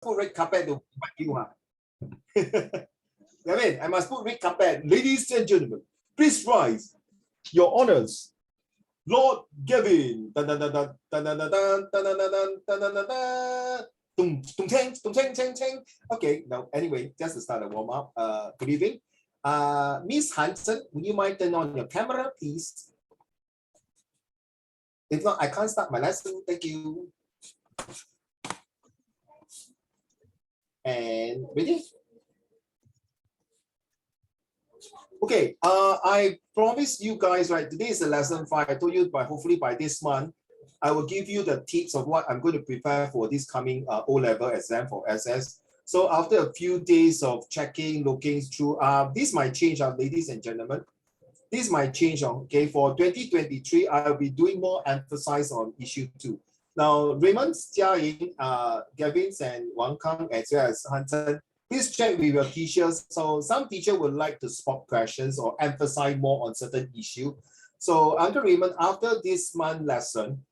put red carpet to invite you. Gavin, I must put red carpet. Ladies and gentlemen, please rise. Your honors. Lord Gavin. Okay, now anyway, just to start a warm up. Good evening. Miss Hansen, would you mind turn on your camera, please? If not, I can't start my lesson. Thank you. And ready? Okay, I promised you guys, right? Today is the lesson 5. I told you, but hopefully by this month, I will give you the tips of what I'm going to prepare for this coming O-level exam for SS. So after a few days of checking, looking through, this might change, ladies and gentlemen. This might change, okay? For 2023, I'll be doing more emphasis on issue 2. Now, Raymond, Jiaying, Gavin, and Wang Kang, as well as Hansen, please check with your teachers. So some teacher would like to spot questions or emphasize more on certain issue. So Uncle Raymond, after this month lesson,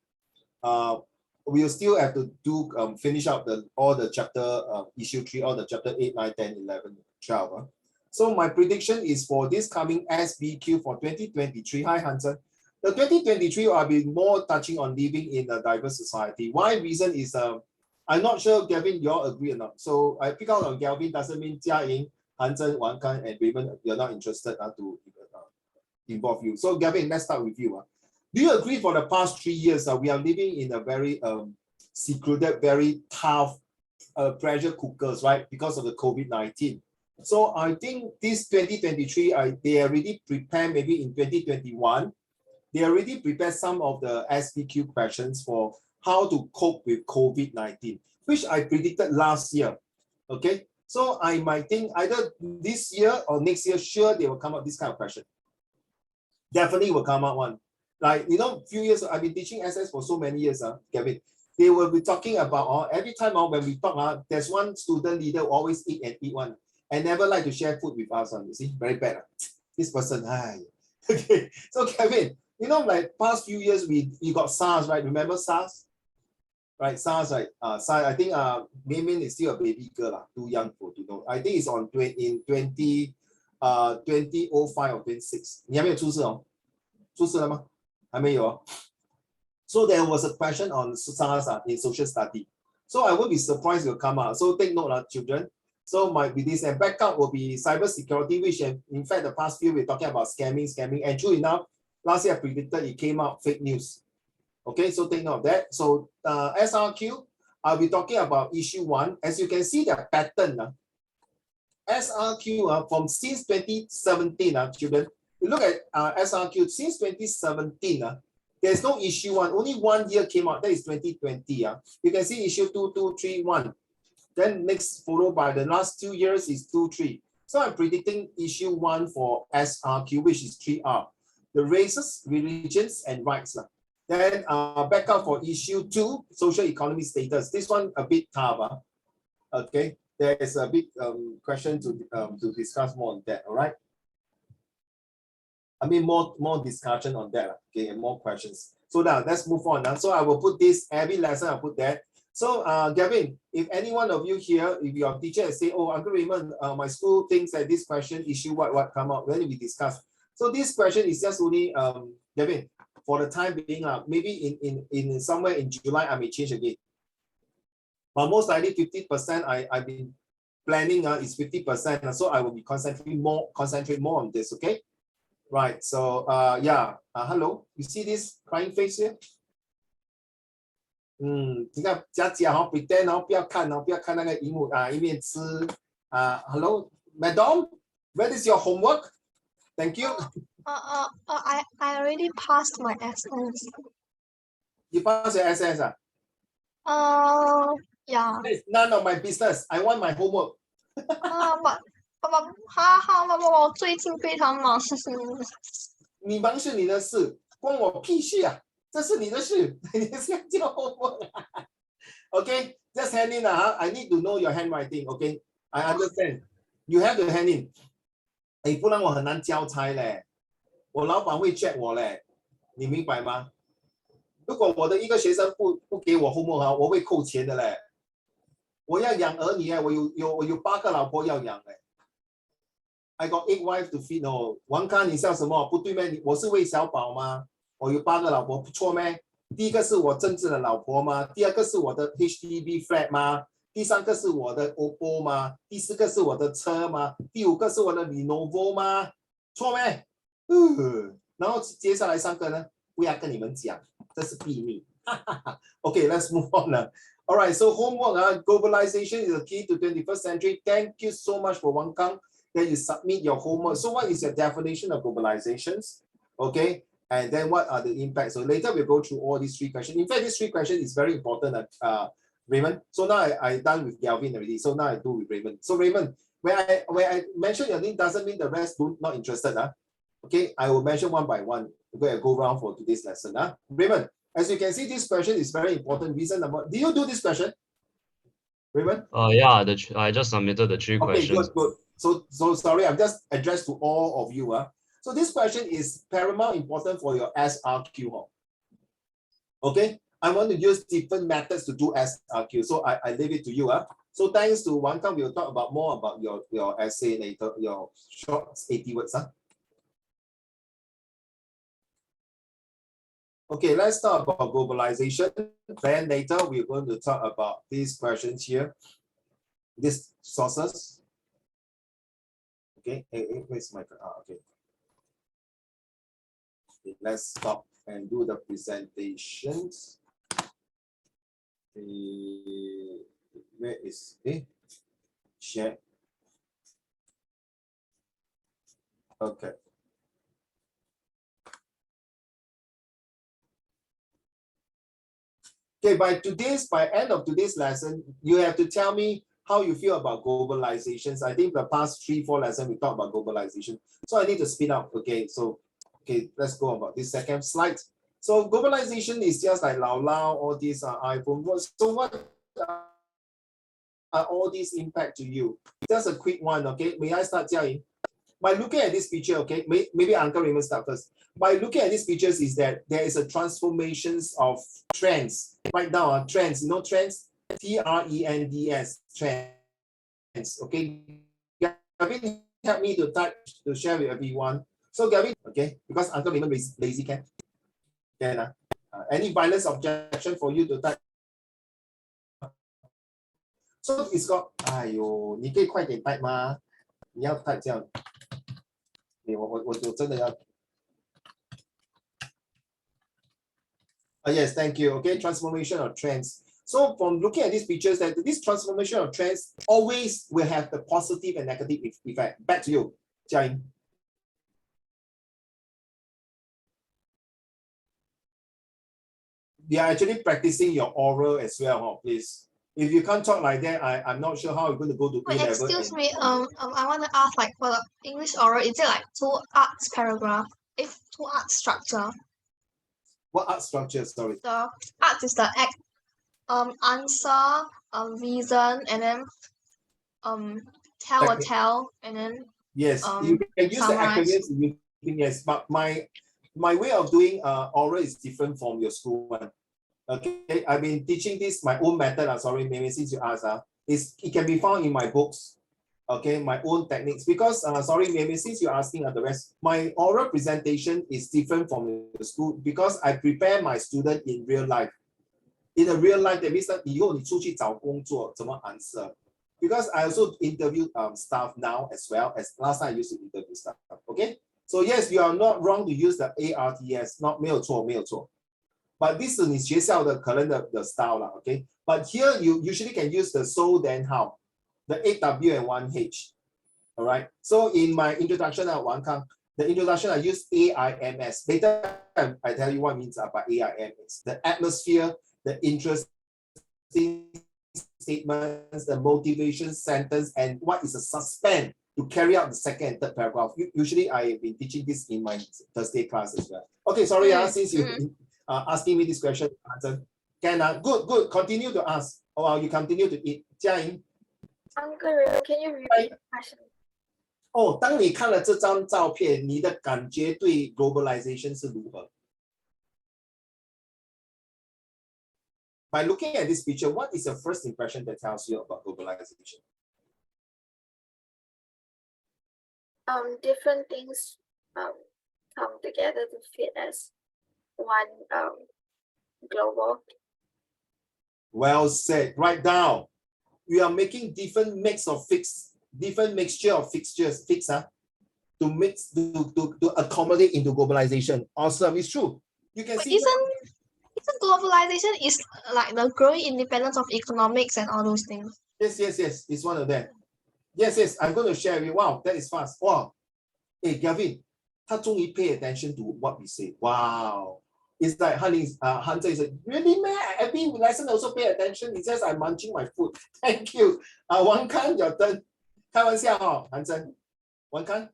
we'll still have to do finish up all the chapter issue 3, all the chapter 8, 9, 10, 11, 12. So my prediction is for this coming SBQ for 2023. Hi, Hansen. The 2023 I'll be more touching on living in a diverse society. Why reason is I'm not sure, Gavin, you all agree or not. So I pick out on Gavin doesn't mean Jiaying, Hansen, Wang Kan, and Raymond, you're not interested to involve you. So Gavin, let's start with you. Do you agree for the past 3 years we are living in a very secluded, very tough pressure cookers, right? Because of the COVID-19. So I think this 2023, they already prepared maybe in 2021, they already prepared some of the SBQ questions for how to cope with COVID-19, which I predicted last year, okay? So I might think either this year or next year, sure, they will come up this kind of question. Definitely will come out one. Like, you know, few years, I've been teaching SS for so many years, Gavin. They will be talking about, every time when we talk, there's one student leader who always eat and eat one, and never like to share food with us, you see, very bad. This person, hi. Okay, so Gavin, you know, like past few years, we got SARS, right? Remember SARS? Right, SARS, right? SARS, I think Maymin is still a baby girl, too young for to know. I think it's on in 2005 or 26. 你还没有出世哦？出世了吗？还没有哦。So there was a question on SARS in social study. So I won't be surprised it will come out. So take note, children. So might be this, and backup will be cyber security, which in fact the past few we're talking about scamming, and true enough, last year I predicted it came out fake news. Okay, so take note of that. So SRQ, I'll be talking about issue 1. As you can see the pattern, SRQ from since 2017, children, you look at SRQ since 2017, there's no issue 1, only 1 year came out, that is 2020. You can see issue 2, 2, 3, 1. Then next followed by the last 2 years is 2, 3. So I'm predicting issue 1 for SRQ, which is 3R. The races, religions, and rights. Then back up for issue 2, social economic status. This one a bit tough. Okay, there is a big question to discuss more on that. All right. I mean more discussion on that. Okay, and more questions. So now let's move on. So I will put this every lesson. I'll put that. So Gavin, if any one of you here, if your teacher say, "Oh, Uncle Raymond, my school thinks that this question issue what come out," when we discuss. So this question is just only Gavin. For the time being, maybe in somewhere in July, I may change again. But most likely 50%, I've been planning is 50%. So I will be concentrate more on this, okay? Right, so yeah, hello, you see this crying face here? 你看佳姐pretend 不要看那个荧幕一面吃hello, madam, where is your homework? Thank you. I already passed my SS. You passed your SS? Yeah. It's none of my business. I want my homework. but 我最近非常忙。你忙是你的事，关我屁事啊！这是你的事，你是要叫 homework. Okay, just hand in. I need to know your handwriting. Okay, I understand. You have to hand in. 不然我很难交差嘞。我老板会 check 我嘞，你明白吗？如果我的一个学生不给我 homework 我会扣钱的嘞。我要养儿女我有8个老婆要养I got 8 wives to feed 哦。王康，你笑什么？不对咩？我是魏小宝吗？我有8个老婆，不错咩？第一个是我真正的老婆吗？第二个是我的 HDB flat 吗？第3个是我的 OPPO 吗？第4个是我的车吗？第5个是我的 Lenovo 吗？错咩？然后接下来3个呢？不要跟你们讲，这是秘密。Okay, let's move on. All right, so homework. Globalization is the key to 21st century. Thank you so much for Wang Kang that you submit your homework. So what is your definition of globalizations? Okay, and then what are the impacts? So later we'll go through all these 3 questions. In fact, these 3 questions is very important, Raymond. So now I done with Galvin already. So now I do with Raymond. So Raymond, when I mention your name doesn't mean the rest not interested. Okay, I will mention one by one. We're going to go around for today's lesson. Raymond, as you can see, this question is very important. Reason number, do you do this question, Raymond? Yeah, I just submitted the 3 questions. Okay, good. So sorry, I've just addressed to all of you. So this question is paramount important for your SRQ. Okay, I want to use different methods to do SRQ. So I leave it to you. So thanks to Wang Kang, we'll talk about more about your essay later, your short 80 words. Okay, let's talk about globalization. Then later we're going to talk about these questions here, these sources. Okay, where's my okay. Okay, let's stop and do the presentations. Where is share? Okay. Okay, by end of today's lesson, you have to tell me how you feel about globalizations. I think the past 3-4 lessons we talked about globalization. So I need to speed up. Okay, so let's go about this second slide. So globalization is just like Lao Lao, all these iPhone. So what are all these impact to you? Just a quick one. Okay, may I start, Jiaying? By looking at this picture, okay, maybe Uncle Raymond start first. By looking at these pictures is that there is a transformations of trends. Right now, trends, you know trends? TRENDS, trends, okay? Gavin, help me to share with everyone. So Gavin, okay, because Uncle Raymond is lazy, can? Any violence objection for you to type? So it's got, 哎呦，你可以快点 type 吗？你要 type 这样。我真的要。Yes, thank you. Okay, transformation of trends. So from looking at these pictures, that this transformation of trends always will have the positive and negative effect. Back to you, Jiaying. We are actually practicing your oral as well, please. If you can't talk like that, I'm not sure how you're going to go to A-level. Excuse me, I want to ask, like, for the English oral, is it like 2 arts paragraph? If 2 arts structure? What art structure? Sorry. The art is the act, answer, reason, and then tell, and then yes, you can use summarize. The acronyms. Yes, but my way of doing oral is different from your school one. Okay, I've been teaching this my own method. Sorry, maybe since you asked, it can be found in my books. Okay, my own techniques. Because sorry, maybe since you're asking the rest, my oral presentation is different from the school because I prepare my student in real life. In a real life, that means that 以后你出去找工作怎么 answer? Because I also interview staff now as well as last time I used to interview staff. Okay, so yes, you are not wrong to use the ARTS. Not 没有错，没有错。But this is 你学校的可能的 style 啦 okay? But here you usually can use the so then how, the 8W and 1H. All right. So in my introduction at Wang Kang, the introduction I use AIMS. Later I tell you what it means by AIMS. The atmosphere, the interesting statements, the motivation sentence, and what is a suspense to carry out the second and third paragraph. Usually I've been teaching this in my Thursday class as well. Okay, sorry, since you asking me this question, answer. Good. Continue to ask. Or you continue to eat. Jiaying. Uncle, can you repeat the question? 哦，当你看了这张照片，你的感觉对 globalization 是如何？ By looking at this picture, what is the first impression that tells you about globalization? Different things come together to fit as one global. Well said. Write down. We are making different mixture of fixtures, to accommodate into globalization. Awesome. It's true. You can But see. isn't globalization is like the growing independence of economics and all those things? Yes. It's one of them. Yes. I'm going to share with you. Wow, that is fast. Wow. Hey, Gavin, 他终于 pay attention to what we say. Wow. It's like Hunter is like, really, man? Every lesson also pay attention. He says, I'm munching my food. Thank you. Wang Kan, your turn. 开玩笑哈，韩真。Wang Kan?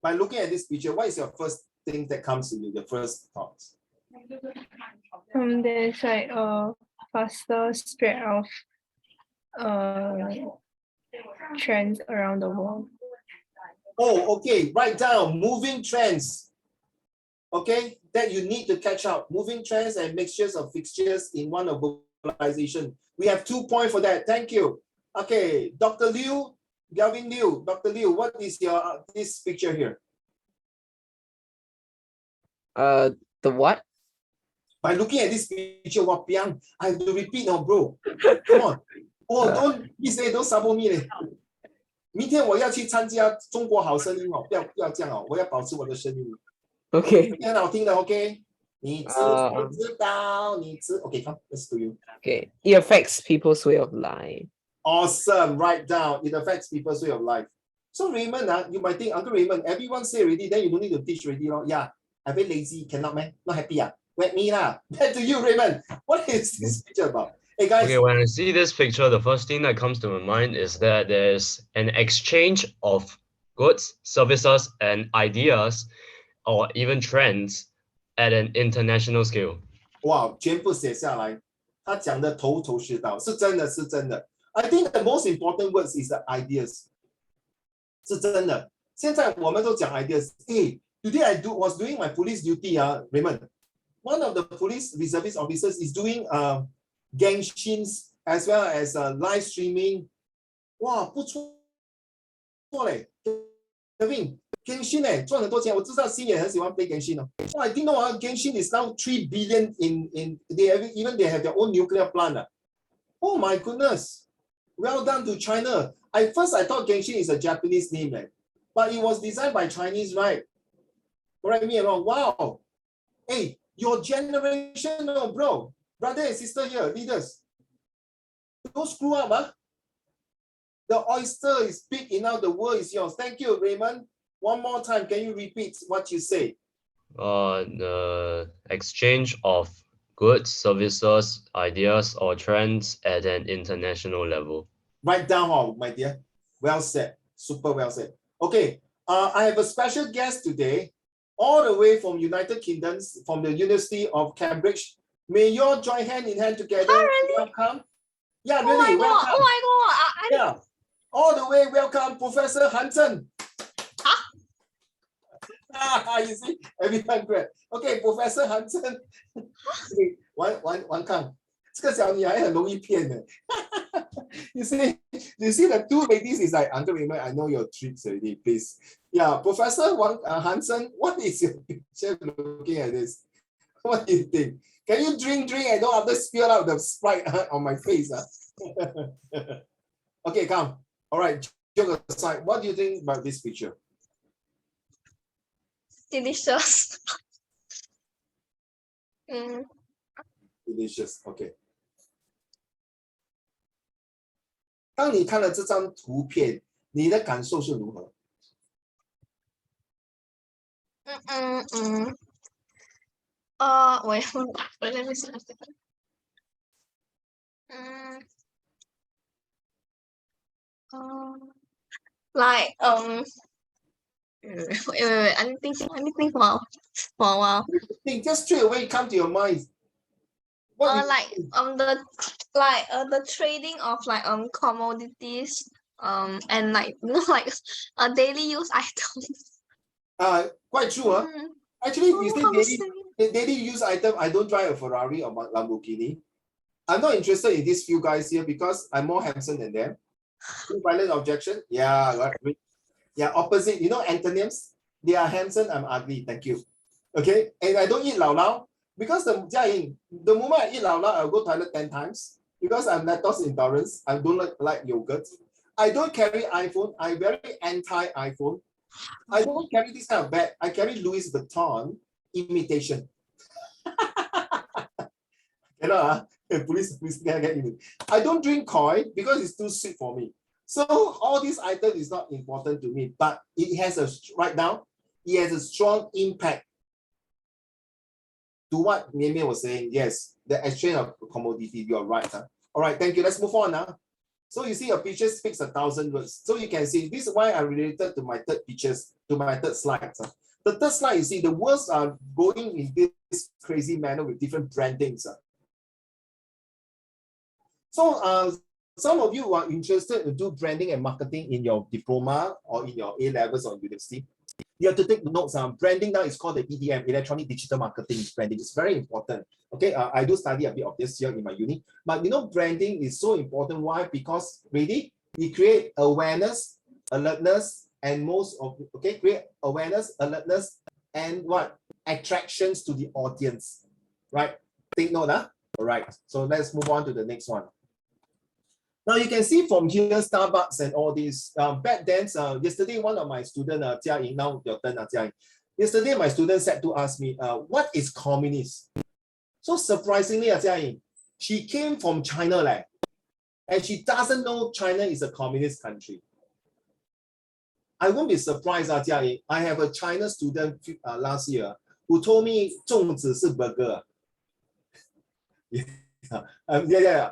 By looking at this picture, what is your first thing that comes to you, your first thoughts? There's like a faster spread of trends around the world. Oh, okay. Write down moving trends. Okay, that you need to catch up. Moving trends and mixtures of fixtures in one of globalization. We have 2 points for that. Thank you. Okay, Dr. Liu, Galvin Liu. Dr. Liu, what is your this picture here? The what? By looking at this picture, Wapiang, I have to repeat now, bro. Come on. Oh, don't sabo me. 明天我要去参加中国好声音哦，不要这样哦，我要保持我的声音。Okay. 很好听的 ，OK。你知道，你知 ，OK， come, let's do you. Okay. It affects people's way of life. Awesome. Write down. It affects people's way of life. So Raymond, you might think, Uncle Raymond, everyone say already, then you don't need to teach already. Yeah, I very lazy, cannot man, not happy. Wet me lah. Back to you, Raymond. What is this picture about? Hey guys. Okay, when I see this picture, the first thing that comes to my mind is that there's an exchange of goods, services, and ideas, or even trends at an international scale. 哇，全部写下来，他讲的头头是道，是真的，是真的。I think the most important words is the ideas， 是真的。现在我们都讲 ideas。Hey, today was doing my police duty, Raymond. One of the police reservist officers is doing Gengshins as well as live streaming. 哇，不错嘞 ，Kevin。Genshin 赚很多钱，我知道新也很喜欢 play Genshin 哦。I didn't know Genshin is now 3 billion in they have their own nuclear plant. Oh my goodness! Well done to China. First I thought Genshin is a Japanese name, but it was designed by Chinese, right? Correct me wrong. Wow. Hey, your generation, brother and sister here, leaders. Don't screw up, huh? The oyster is big enough. The world is yours. Thank you, Raymond. One more time, can you repeat what you say? The exchange of goods, services, ideas, or trends at an international level. Write down, my dear. Well said. Super well said. Okay, I have a special guest today, all the way from United Kingdom, from the University of Cambridge. May you all join hand in hand together. Really? Welcome. Yeah, Oh really, my welcome. god! Oh my god! Yeah, all the way, welcome, Professor Hansen. You see, everyone great. Okay, Professor Hansen. 玩看，这个小女孩很容易骗的。You see the two ladies is like, Uncle Raymond, I know your tricks already, please. Yeah, Professor Hansen, what is your picture looking at this? What do you think? Can you drink and don't have to spill out the Sprite on my face? Okay, come. All right, joke aside, what do you think about this picture? Delicious. Delicious. Okay. 当你看了这张图片，你的感受是如何？Wait, let me see. Like wait, I need to think for a while. Think just straight away come to your mind. What The trading of like commodities and like like a daily use item. Quite true, huh? Mm. Actually, if you Oh, how say sweet. daily use item, I don't drive a Ferrari or Lamborghini. I'm not interested in these few guys here because I'm more handsome than them. Violent objection? Yeah, right. Yeah, opposite. You know antonyms? They are handsome, I'm ugly. Thank you. Okay, and I don't eat lao lao because the moment I eat lao lao, I'll go toilet 10 times because I'm lactose intolerant. I don't like yogurt. I don't carry iPhone. I'm very anti-iPhone. I don't carry this kind of bag. I carry Louis Vuitton imitation. Cannot, police can get in. I don't drink koi because it's too sweet for me. So all these items is not important to me, but it has a right now, it has a strong impact to what Mei was saying. Yes, the exchange of commodity, you're right. Huh? All right, thank you. Let's move on now. So you see your picture speaks 1,000 words. So you can see this is why I related to my third pictures, to my third slide. Huh? The third slide, you see the words are going in this crazy manner with different brandings. Huh? So some of you are interested to do branding and marketing in your diploma or in your A-levels or university. You have to take notes. Branding now is called the EDM, Electronic Digital Marketing Branding. It's very important. Okay, I do study a bit of this here in my uni. But you know, branding is so important. Why? Because really, it create awareness, alertness, and create awareness, alertness, and what? Attractions to the audience. Right? Take note, huh? All right. So let's move on to the next one. Now you can see from here, Starbucks and all these. Back then, yesterday, one of my students, Jia Ying, now your turn, Jia Ying. Yesterday, my student said to ask me, what is communist? So surprisingly, Jia Ying, she came from China, and she doesn't know China is a communist country. I won't be surprised, Jia Ying. I have a China student last year who told me 粽子是 burger. Yeah.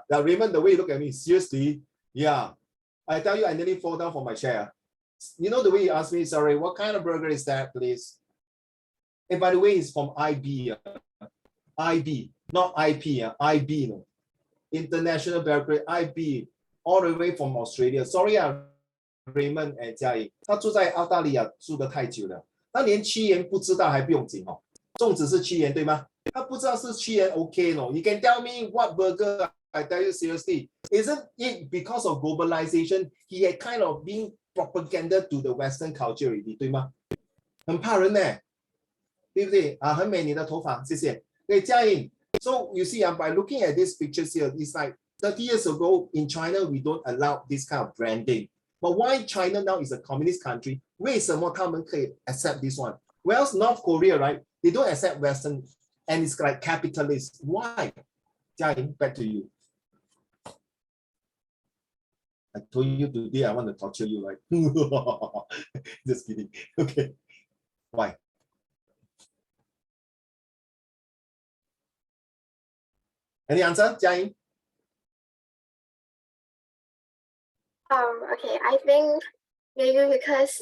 Raymond, the way you look at me, seriously, yeah. I tell you, I nearly fall down from my chair. You know the way you asked me, sorry, what kind of burger is that, please? And by the way, it's from IB. IB, not IP, IB, no. International Burger, IB, all the way from Australia. Sorry, Raymond and Jia Ying, 他住在澳大利亚住得太久了，他连7元不知道还不用紧哦，粽子是7元对吗？他不知道是7元 OK no? You can tell me what burger? I tell you seriously, isn't it because of globalization? He had kind of been propaganda to the Western culture already, 对吗？很怕人呢，对不对？很美你的头发，谢谢。对，嘉颖。So you see, by looking at these pictures here, it's like 30 years ago in China, we don't allow this kind of branding. But why China now is a communist country? 为什么他们可以 accept this one? Whereas North Korea, right? They don't accept Western, and it's like capitalist. Why? Jia Ying, back to you. I told you today I want to torture you, right? Just kidding. Okay. Why? Any answer, Jia Ying? Okay, I think maybe because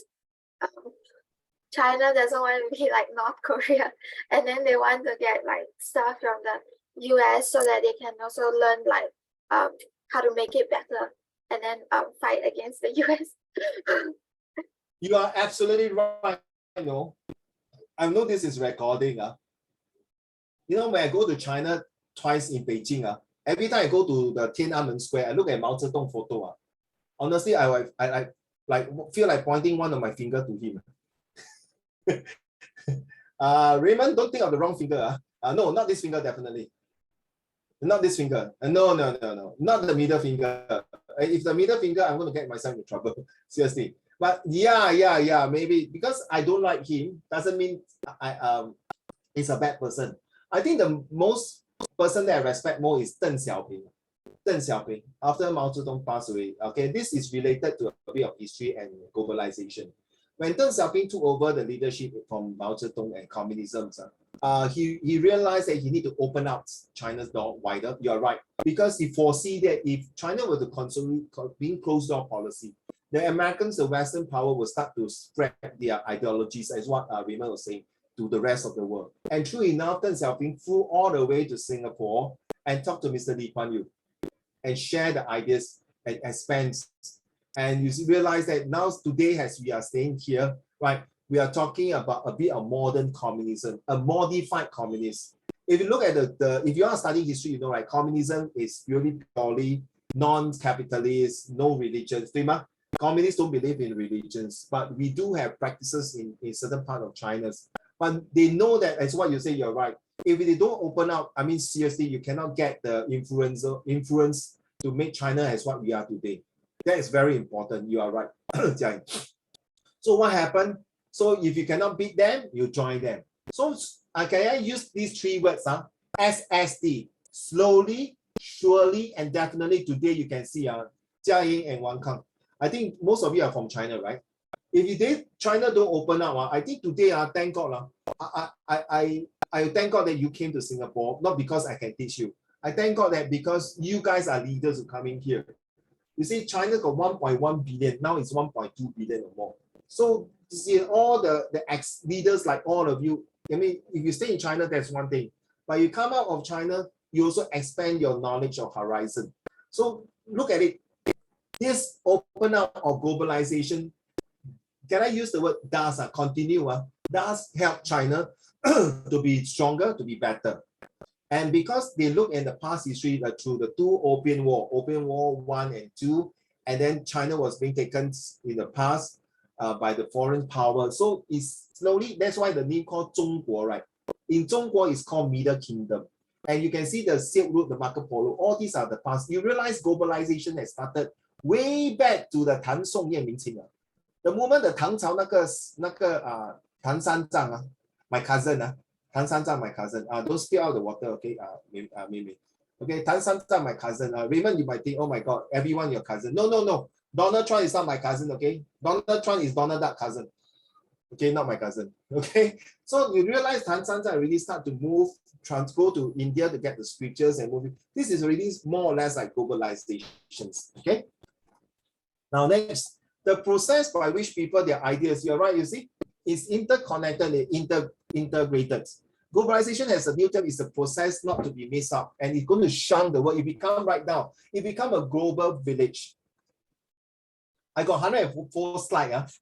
China doesn't want to be like North Korea, and then they want to get like stuff from the US so that they can also learn like how to make it better, and then fight against the US. You are absolutely right. I know this is recording. You know, when I go to China twice in Beijing, every time I go to the Tiananmen Square, I look at Mao Zedong photo. Honestly, I like feel like pointing one of my finger to him. Raymond, don't think of the wrong finger. No, not this finger, definitely. Not this finger. No, not the middle finger. If the middle finger, I'm going to get myself in trouble. Seriously. But yeah, maybe because I don't like him doesn't mean he's a bad person. I think the most person that I respect more is Deng Xiaoping. Deng Xiaoping, after Mao Zedong passed away. Okay, this is related to a bit of history and globalization. When Deng Xiaoping took over the leadership from Mao Zedong and communism, he realized that he need to open up China's door wider. You're right, because he foresee that if China were to continue being closed door policy, the Americans, the Western power, will start to spread their ideologies, as what Raymond was saying, to the rest of the world. And true enough, Deng Xiaoping flew all the way to Singapore and talked to Mr. Lee Kuan Yew and share the ideas and expand And you realize that now today, as we are staying here, right, we are talking about a bit of modern communism, a modified communism. If you look at if you are studying history, you know, right, communism is purely non-capitalist, no religions. Communists don't believe in religions, but we do have practices in certain part of China. But they know that, as what you say, you're right. If they don't open up, I mean, seriously, you cannot get the influence to make China as what we are today. That is very important. You are right. So what happened? So if you cannot beat them, you join them. So can I use these three words? SSD, slowly, surely, and definitely. Today you can see Jia Ying and Wang Kang. I think most of you are from China, right? If China don't open up, I think today, thank God, I thank God that you came to Singapore, not because I can teach you. I thank God that because you guys are leaders who coming here. You see, China got 1.1 billion, now it's 1.2 billion or more. So you see, all the ex-leaders like all of you, I mean, if you stay in China, that's one thing. But you come out of China, you also expand your knowledge of horizon. So look at it. This open up of globalization, can I use the word does continue? Does help China to be stronger, to be better. And because they look in the past history through the two Opium War 1 and 2, and then China was being taken in the past by the foreign power. So it's slowly, that's why the name called Zhongguo, right? In Zhongguo, it's called Middle Kingdom. And you can see the Silk Route, the Marco Polo, all these are the past. You realize globalization has started way back to the Tan Song Ye Ming Qing. The moment the Tang Cao Tan San Zhang, my cousin, Tan San Zhang, my cousin, don't spill out the water, okay? Maybe. Okay, Tan San Zhang, my cousin. Raymond, you might think, oh my God, everyone your cousin. No. Donald Trump is not my cousin, okay? Donald Trump is Donald Duck cousin. Okay, not my cousin. Okay. So you realize Tan San Zhang really start to move, go to India to get the scriptures and moving. This is really more or less like globalizations. Okay. Now next, the process by which people, their ideas, you're right, you see, is interconnected, integrated. Globalization has a new term, is a process not to be missed out, and it's going to shun the world. It become right now, it become a global village. I got 104 slides.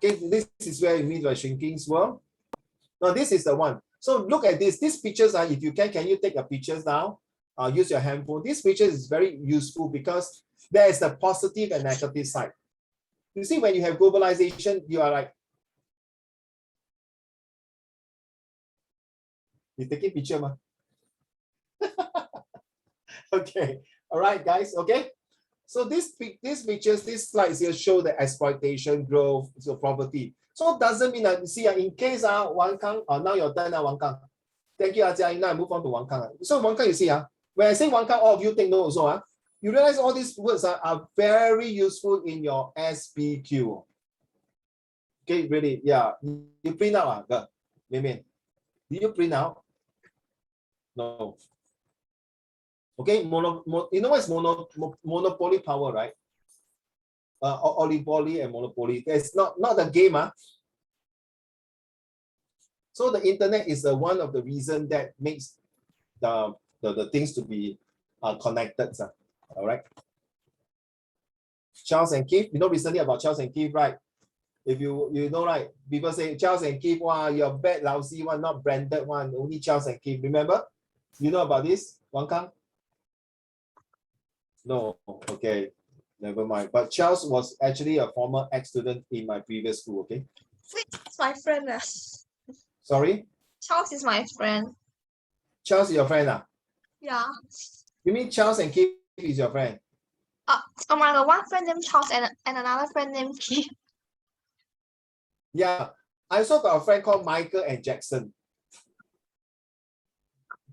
Okay, this is where it means by shrinking world. Now this is the one. So look at this. These pictures are, if you can you take your pictures now? Use your handphone. This picture is very useful because there is the positive and negative side. You see, when you have globalization, you are like, you're taking picture, ma? Okay, all right, guys, okay. So these pictures, these slides here show the exploitation, growth, so property. So it doesn't mean that, you see, in case Wang Kang, now you're done, Wang Kang. Thank you, Jia. Now I move on to Wang Kang. So Wang Kang, you see, when I say Wang Kang, all of you take note also. You realize all these words are very useful in your SPQ. Okay, really, yeah. You print out, Did you print out? No. Okay, you know what is monopoly power, right? Oligopoly and monopoly. That's not the game. So the internet is one of the reasons that makes the things to be connected. All right. Charles and Keith, you know recently about Charles and Keith, right? If you know, right, people say Charles and Keith, wow, you're bad, lousy one, not branded one, only Charles and Keith. Remember? You know about this, Wang Kang? No, okay, never mind. But Charles was actually a former ex-student in my previous school, okay? It's my friend. Sorry? Charles is my friend. Charles is your friend? Yeah. You mean Charles and Keith is your friend? I got one friend named Charles and another friend named Keith. Yeah, I also got a friend called Michael and Jackson.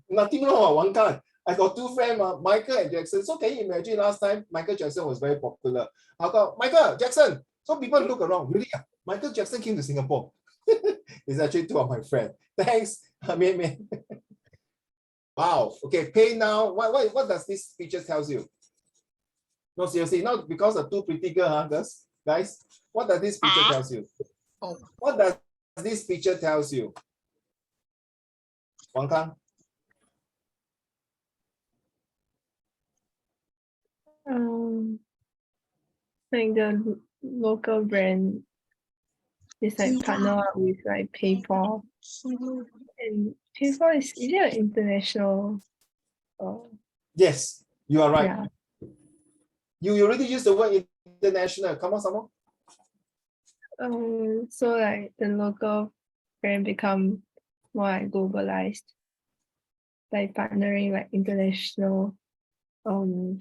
Nothing wrong, Wang Kang. I got two friends, Michael and Jackson. So can you imagine last time Michael Jackson was very popular? I got Michael Jackson. So people look around, really? Michael Jackson came to Singapore. It's actually two of my friends. Thanks. Wow. Okay, pay now. What does this picture tells you? No, seriously, not because of two pretty girls, guys. What does this picture tells you? Oh. What does this picture tells you? Wang Kang? Like the local brand is like partner up with like PayPal. And PayPal is it an international? Yes, you are right. Yeah. You already used the word international. Come on, someone. So like the local brand become more like globalized by partnering like international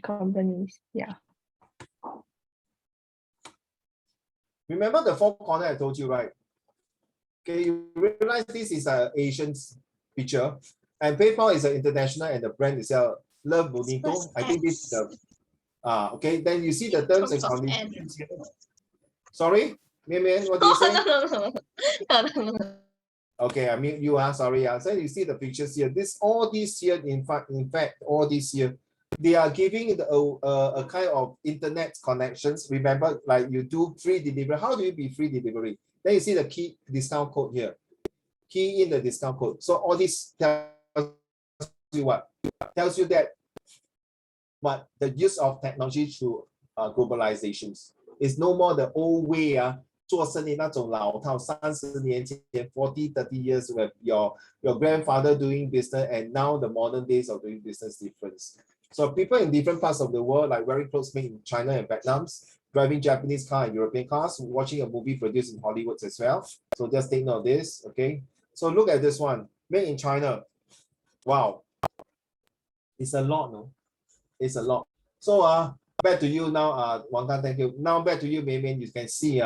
companies. Yeah. Remember the four corner I told you, right? Okay, you realize this is an Asian picture, and PayPal is an international, and the brand itself, Love Bonito. I think this is the okay. Then you see the terms and conditions here. Sorry, Mian, what do you say? No. Okay, I mean you are sorry. So you see the pictures here. All these here, in fact, all these here, they are giving a kind of internet connections. Remember, like you do free delivery. How do you be free delivery? Then you see the key discount code here. Key in the discount code. So all this tells you what? Tells you that what the use of technology through globalizations is no more the old way 做生意那种老套30年前 30 years with your grandfather doing business, and now the modern days of doing business difference. So people in different parts of the world, like very close mate in China and Vietnam, driving Japanese car and European cars, watching a movie produced in Hollywood as well. So just take note of this, okay? So look at this one, made in China. Wow, it's a lot, no? It's a lot. So back to you now, Wang Tan, thank you. Now back to you, Mei Mei. You can see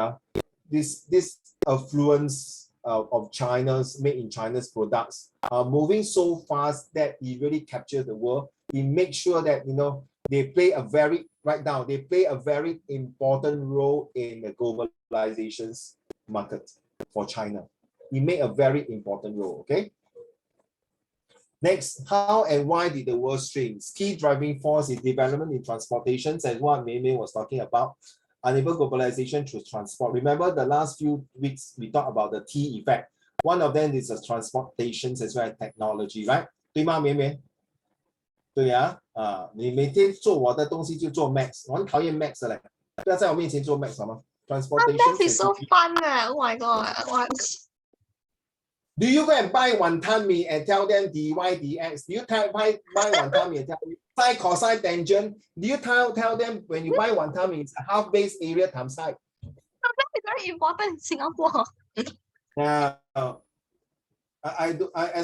this affluence of China's made in China's products are moving so fast that it really captures the world. It makes sure that they play a very important role in the globalization's market for China. It made a very important role. Okay. Next, how and why did the world streams? Key driving force is development in transportations, and what Mei Mei was talking about. Enable globalization through transport. Remember the last few weeks we talked about the T effect. One of them is the transportations as well as technology, right? 对吗，绵绵？对啊，你每天做我的东西就做 Max， 我很讨厌 Max 的嘞，不要在我面前做 Max 好吗 ？Transportation That is so fun. Oh my god. What? Do you go and buy wanton mee and tell them dy dx? Do you buy wanton mee and tell them sine cosine tangent? Do you tell them when you buy wanton mee it's a half base area times height? That is very important in Singapore. As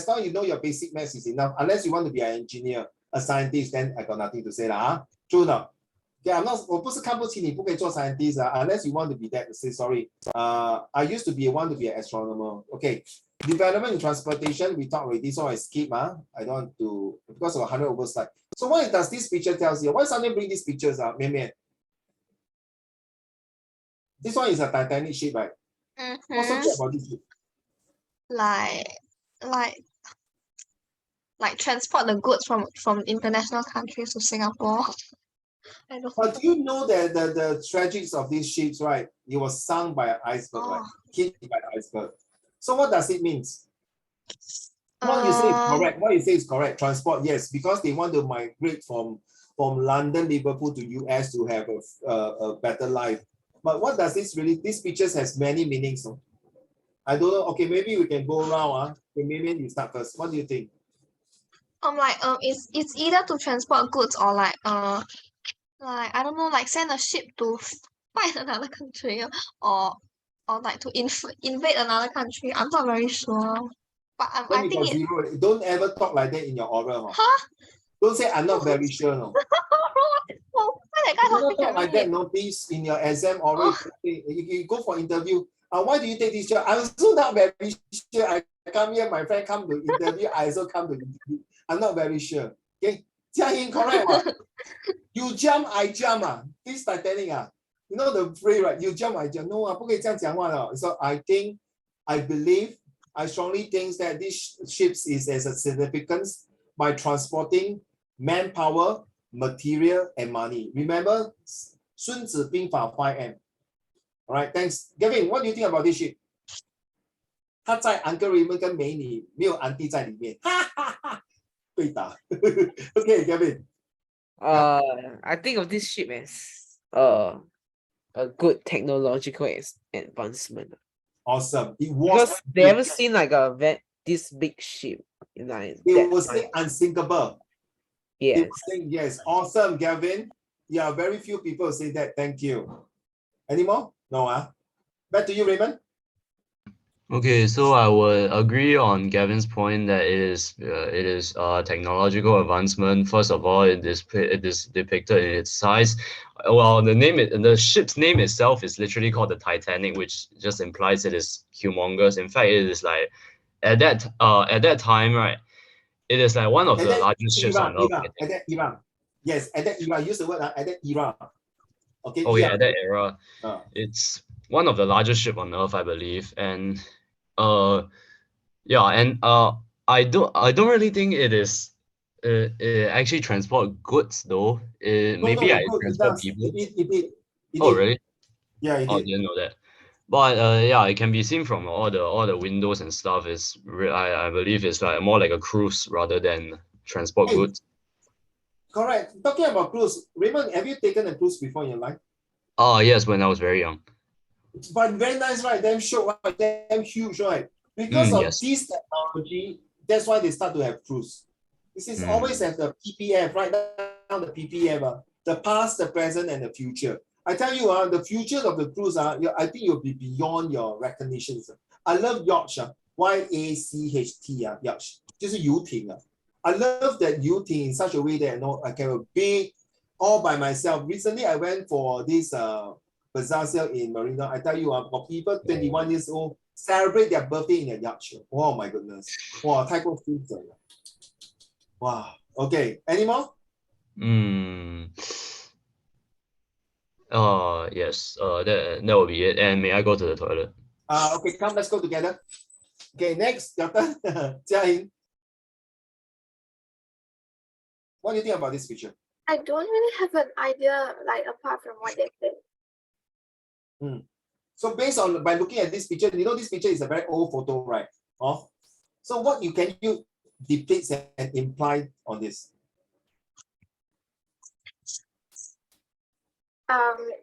long as you know your basic maths is enough. Unless you want to be an engineer, a scientist, then I got nothing to say lah. True not? Yeah,我不是看不起你，不可以做 scientist unless you want to be that. Say sorry. I used to want to be an astronomer. Okay. Development in transportation, we talked already, so I skip. I don't want to, because of 100 over slide. So what does this picture tell you? Why suddenly bring these pictures up? This one is a Titanic ship, right? What's so good about this ship? Like transport the goods from international countries to Singapore. But do you know that the tragics of these ships, right? It was sunk by an iceberg, right? Hit by an iceberg. So what does it mean? What you say is correct. What you say is correct. Transport, yes, because they want to migrate from London, Liverpool to US to have a better life. But what does this really? These pictures has many meanings. No? I don't know. Okay, maybe we can go around. Okay, maybe you start first. What do you think? It's either to transport goods or like I don't know, like send a ship to fight another country or like to invade another country. I'm not very sure. But I think zero. Don't ever talk like that in your oral. Huh? Don't say I'm not very sure. No. Don't talk like that. No, please. In your exam oral, you go for interview. Why do you take this job? I'm also not very sure. I come here, my friend come to interview. I also come to interview. I'm not very sure. Okay, this is incorrect. You jump, I jump. This Titanic. You know the phrase, right? You jump, I jump. No, 不可以这样讲话了. So I believe, I strongly think that this ships is as a significance by transporting manpower, material, and money. Remember, 孙子兵法 5M. All right, thanks. Gavin, what do you think about this ship? 他在 Uncle Raymond 跟美女没有安迪在里面，对打。Okay, Gavin. I think of this ship as a good technological advancement. Awesome. It Because was. they haven't seen like this big ship like They that will time. say unsinkable. They Yes. will say yes. Awesome, Gavin. Yeah, very few people say that. Thank you. Any more? No, back to you, Raymond. Okay, so I would agree on Gavin's point that it is technological advancement. First of all, it is depicted in its size. Well, the ship's name itself is literally called the Titanic, which just implies it is humongous. In fact, it is like at that time, right? It is like one of At the that largest ships on Earth. I at think. that era. Yes, at that era. Use the word at that era. Okay. Oh yeah, at that era, Uh, it's one of the largest ship on Earth, I believe, and yeah, and I don't really think it actually transport goods though. Maybe no, I good. It transport does. people. It did. Oh really? Yeah, it Oh, I did. didn't know that. But yeah, it can be seen from all the windows and stuff. I believe it's like more like a cruise rather than transport Hey, goods. correct. Talking about cruise, Raymond, have you taken a cruise before in your life? Oh yes, when I was very young. But very nice, right? Damn short, right? Damn huge, right? Because of Yes. this technology, that's why they start to have cruise. This is always Mm. have the PPF, right now the PPF, the past, the present, and the future. I tell you, the future of the cruise, I think you'll be beyond your recognitions. I love yacht, YACHT, yacht, 就是游艇. I love that 游艇 in such a way that I can have a big, all by myself. Recently, I went for this bazaar sale in Marina. I tell you, for people 21 years old, celebrate their birthday in a yacht. Oh my goodness. Wow, 太过肤浅了. Wow. Okay. Any more? Yes. That will be it. And may I go to the toilet? Okay, come, let's go together. Okay, next, your turn. Jia-Ying. What do you think about this picture? I don't really have an idea, like apart from what they said. So based on by looking at this picture, this picture is a very old photo, right? Oh, so what can you depict and imply on this?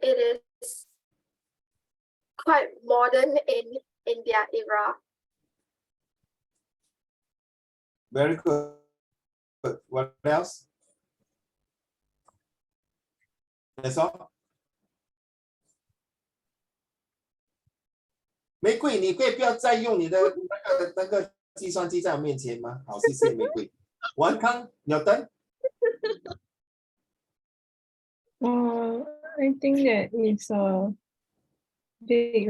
It is quite modern in their era. Very good. What else? That's all. 玫瑰，你可以不要再用你的那个计算机在我面前吗？好，谢谢玫瑰。王康，your turn. I think that it's a big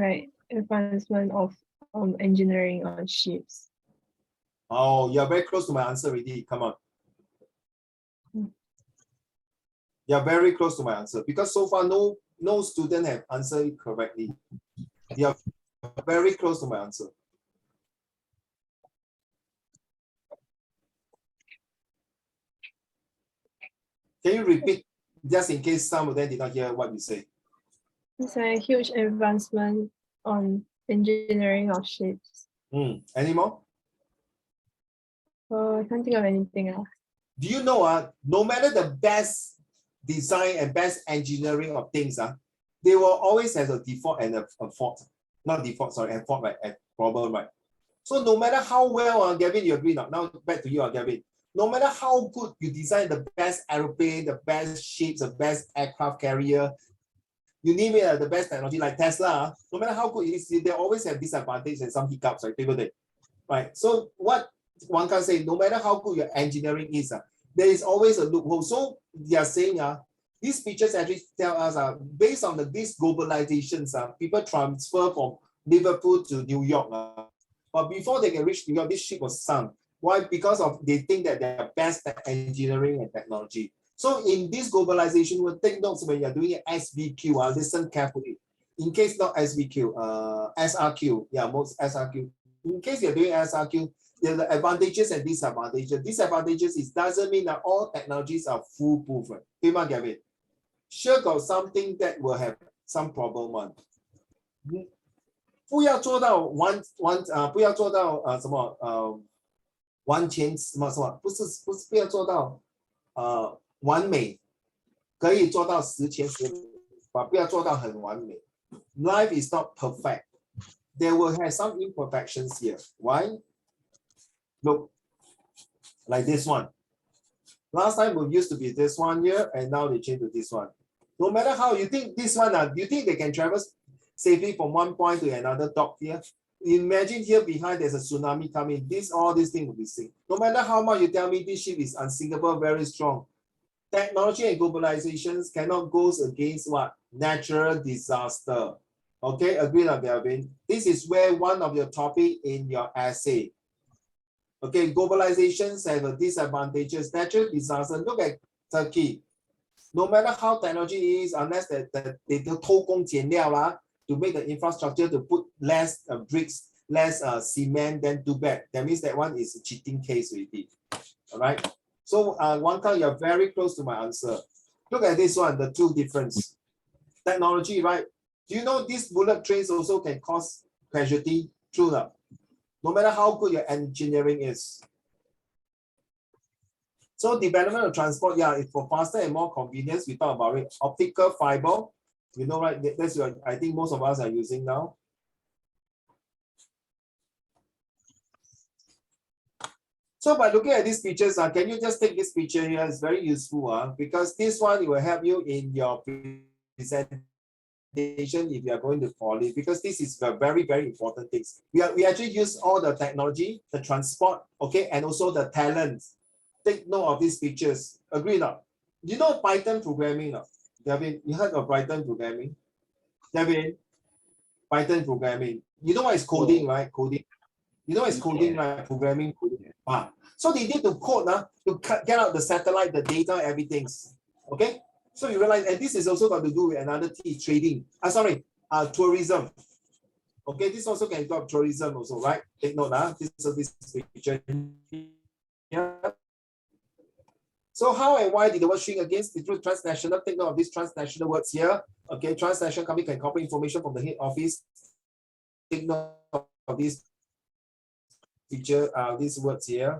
advancement of engineering on ships. Oh, you're very close to my answer already. Come on. You're very close to my answer because so far no student have answered it correctly. You're very close to my answer. Can you repeat just in case some of them did not hear what you say? It's a huge advancement on engineering of ships. Any more? I can't think of anything else. Do you know no matter the best design and best engineering of things, they will always have a default and a fault. Not default, sorry, a fault, right? A problem, right? So no matter how well, Gavin, you agree now. Now back to you, Gavin. No matter how good you design the best aeroplane, the best ships, the best aircraft carrier, you name it, the best technology like Tesla, no matter how good it is, they always have disadvantages and some hiccups, right? People did. Right. So what one can say, no matter how good your engineering is, there is always a loophole. So they are saying these pictures actually tell us based on these globalizations, people transfer from Liverpool to New York. But before they can reach New York, this ship was sunk. Why? Because they think that they're best at engineering and technology. So in this globalization, we'll take notes when you're doing an SVQ. Listen carefully. In case not SVQ, SRQ. Yeah, most SRQ. In case you're doing SRQ, there are the advantages and disadvantages. Disadvantages doesn't mean that all technologies are foolproof. Right? Gavin, sure got something that will have some problem one. 不要做到不要做到完全什么不是不要做到完美，可以做到10全10美。不要做到很完美。Life is not perfect. There will have some imperfections here. Why? Look, like this one. Last time we used to be this one here, and now they changed to this one. No matter how you think this one, do you think they can travel safely from one point to another dock here? Imagine here behind there's a tsunami coming. All these things will be sink. No matter how much you tell me this ship is unsinkable, very strong. Technology and globalizations cannot go against what? Natural disaster. Okay, agree on Melvin. This is where one of your topic in your essay. Okay, globalizations have a disadvantages. Natural disaster. Look at Turkey. No matter how technology is, unless they do 偷工减料 to make the infrastructure to put less bricks, less cement, then too bad. That means that one is a cheating case already. All right. So one time you're very close to my answer. Look at this one, the two difference. Technology, right? Do you know these bullet trains also can cause casualty? True enough. No matter how good your engineering is. So development of transport, yeah, it's for faster and more convenience. We talk about it. Optical fiber, you know, right? That's what I think most of us are using now. So by looking at these pictures, can you just take this picture here? It's very useful because this one will help you in your presentation if you are going to poly, because this is a very, very important things. We actually use all the technology, the transport, okay, and also the talents. Take note of these pictures. Agree or not? You know Python programming? Devin, you heard of Python programming? Devin, Python programming. You know what is coding, right? Coding. You know what is coding, right? Programming. Coding. So they need to code to get out the satellite, the data, everything. Okay? So you realize, and this is also got to do with another T, trading. Tourism. Okay, this also can go up tourism also, right? Take note, this picture. Yeah. So how and why did the word shrink against? It's through transnational. Take note of these transnational words here. Okay, transnational company can copy information from the head office. Take note of this feature, these words here.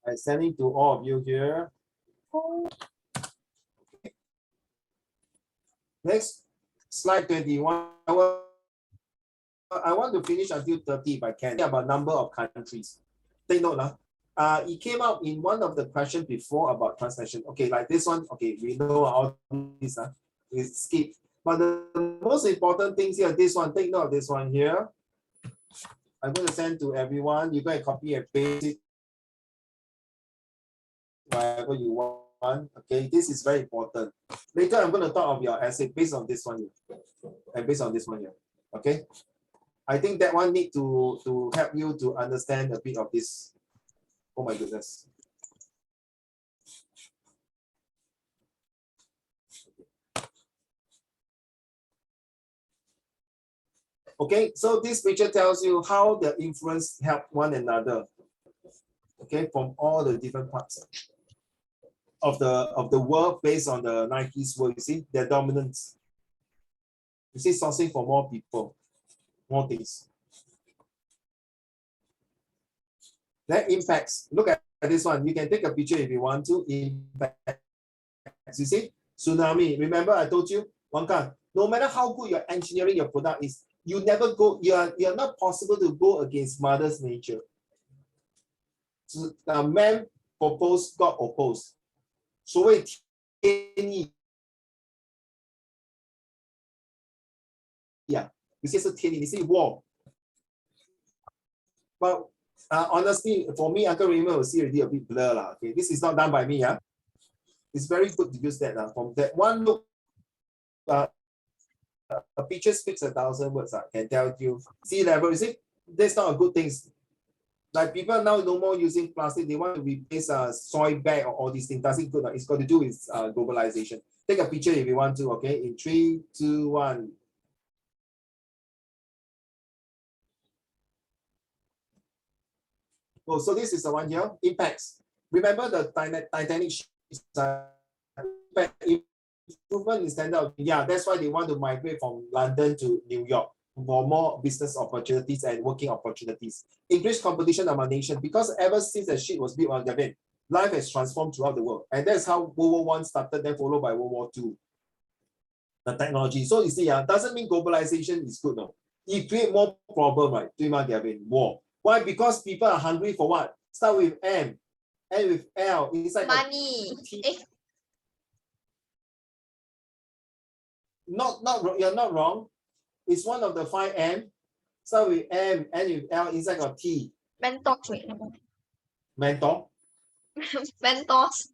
I'm sending to all of you here. Okay. Next, slide 21. I want to finish until 30 if I can. About number of countries. Take note. It came out in one of the questions before about translation. Okay, like this one. Okay, we know all this. We skip. But the most important things here, this one. Take note of this one here. I'm going to send to everyone. You go and copy and paste it. Whatever you want. Okay, this is very important. Later, I'm going to talk of your essay based on this one here. And based on this one here. Okay. I think that one need to help you to understand a bit of this. Oh my goodness. Okay, so this picture tells you how the influence help one another. Okay, from all the different parts of the world based on the Nike's world. You see their dominance. You see sourcing for more people, more things. That impacts. Look at this one. You can take a picture if you want to. Impact. You see tsunami. Remember I told you, Wangkan. No matter how good your engineering, your product is, you never go. You're not possible to go against Mother's nature. So, man proposed, God opposed. 所谓天意 yeah, you say 是天意, you say war. But honestly, for me, Uncle Raymond will see already a bit blur. Okay, this is not done by me. It's very good to use that. From that one look, a picture speaks 1,000 words. Can tell you. Sea level, you see, that's not a good thing. Like people now no more using plastic. They want to replace soy bag or all these things. Does it good? It's got to do with globalization. Take a picture if you want to. Okay, in 3, 2, 1. Oh, so this is the one here. Impacts. Remember the Titanic ships. Improvement in standard. Yeah, that's why they want to migrate from London to New York for more business opportunities and working opportunities. Increased competition among nations, because ever since the ship was built on Gavin, life has transformed throughout the world. And that's how World War I started, then followed by World War II. The technology. So you see, doesn't mean globalization is good, no. It creates more problem, right? 对吗, Gavin? War. Why? Because people are hungry for what? Start with M, end with L. Inside Money. You're not wrong. It's one of the 5 M. Start with M, end with L. Inside got T. Mentor. Mentor. Mentors.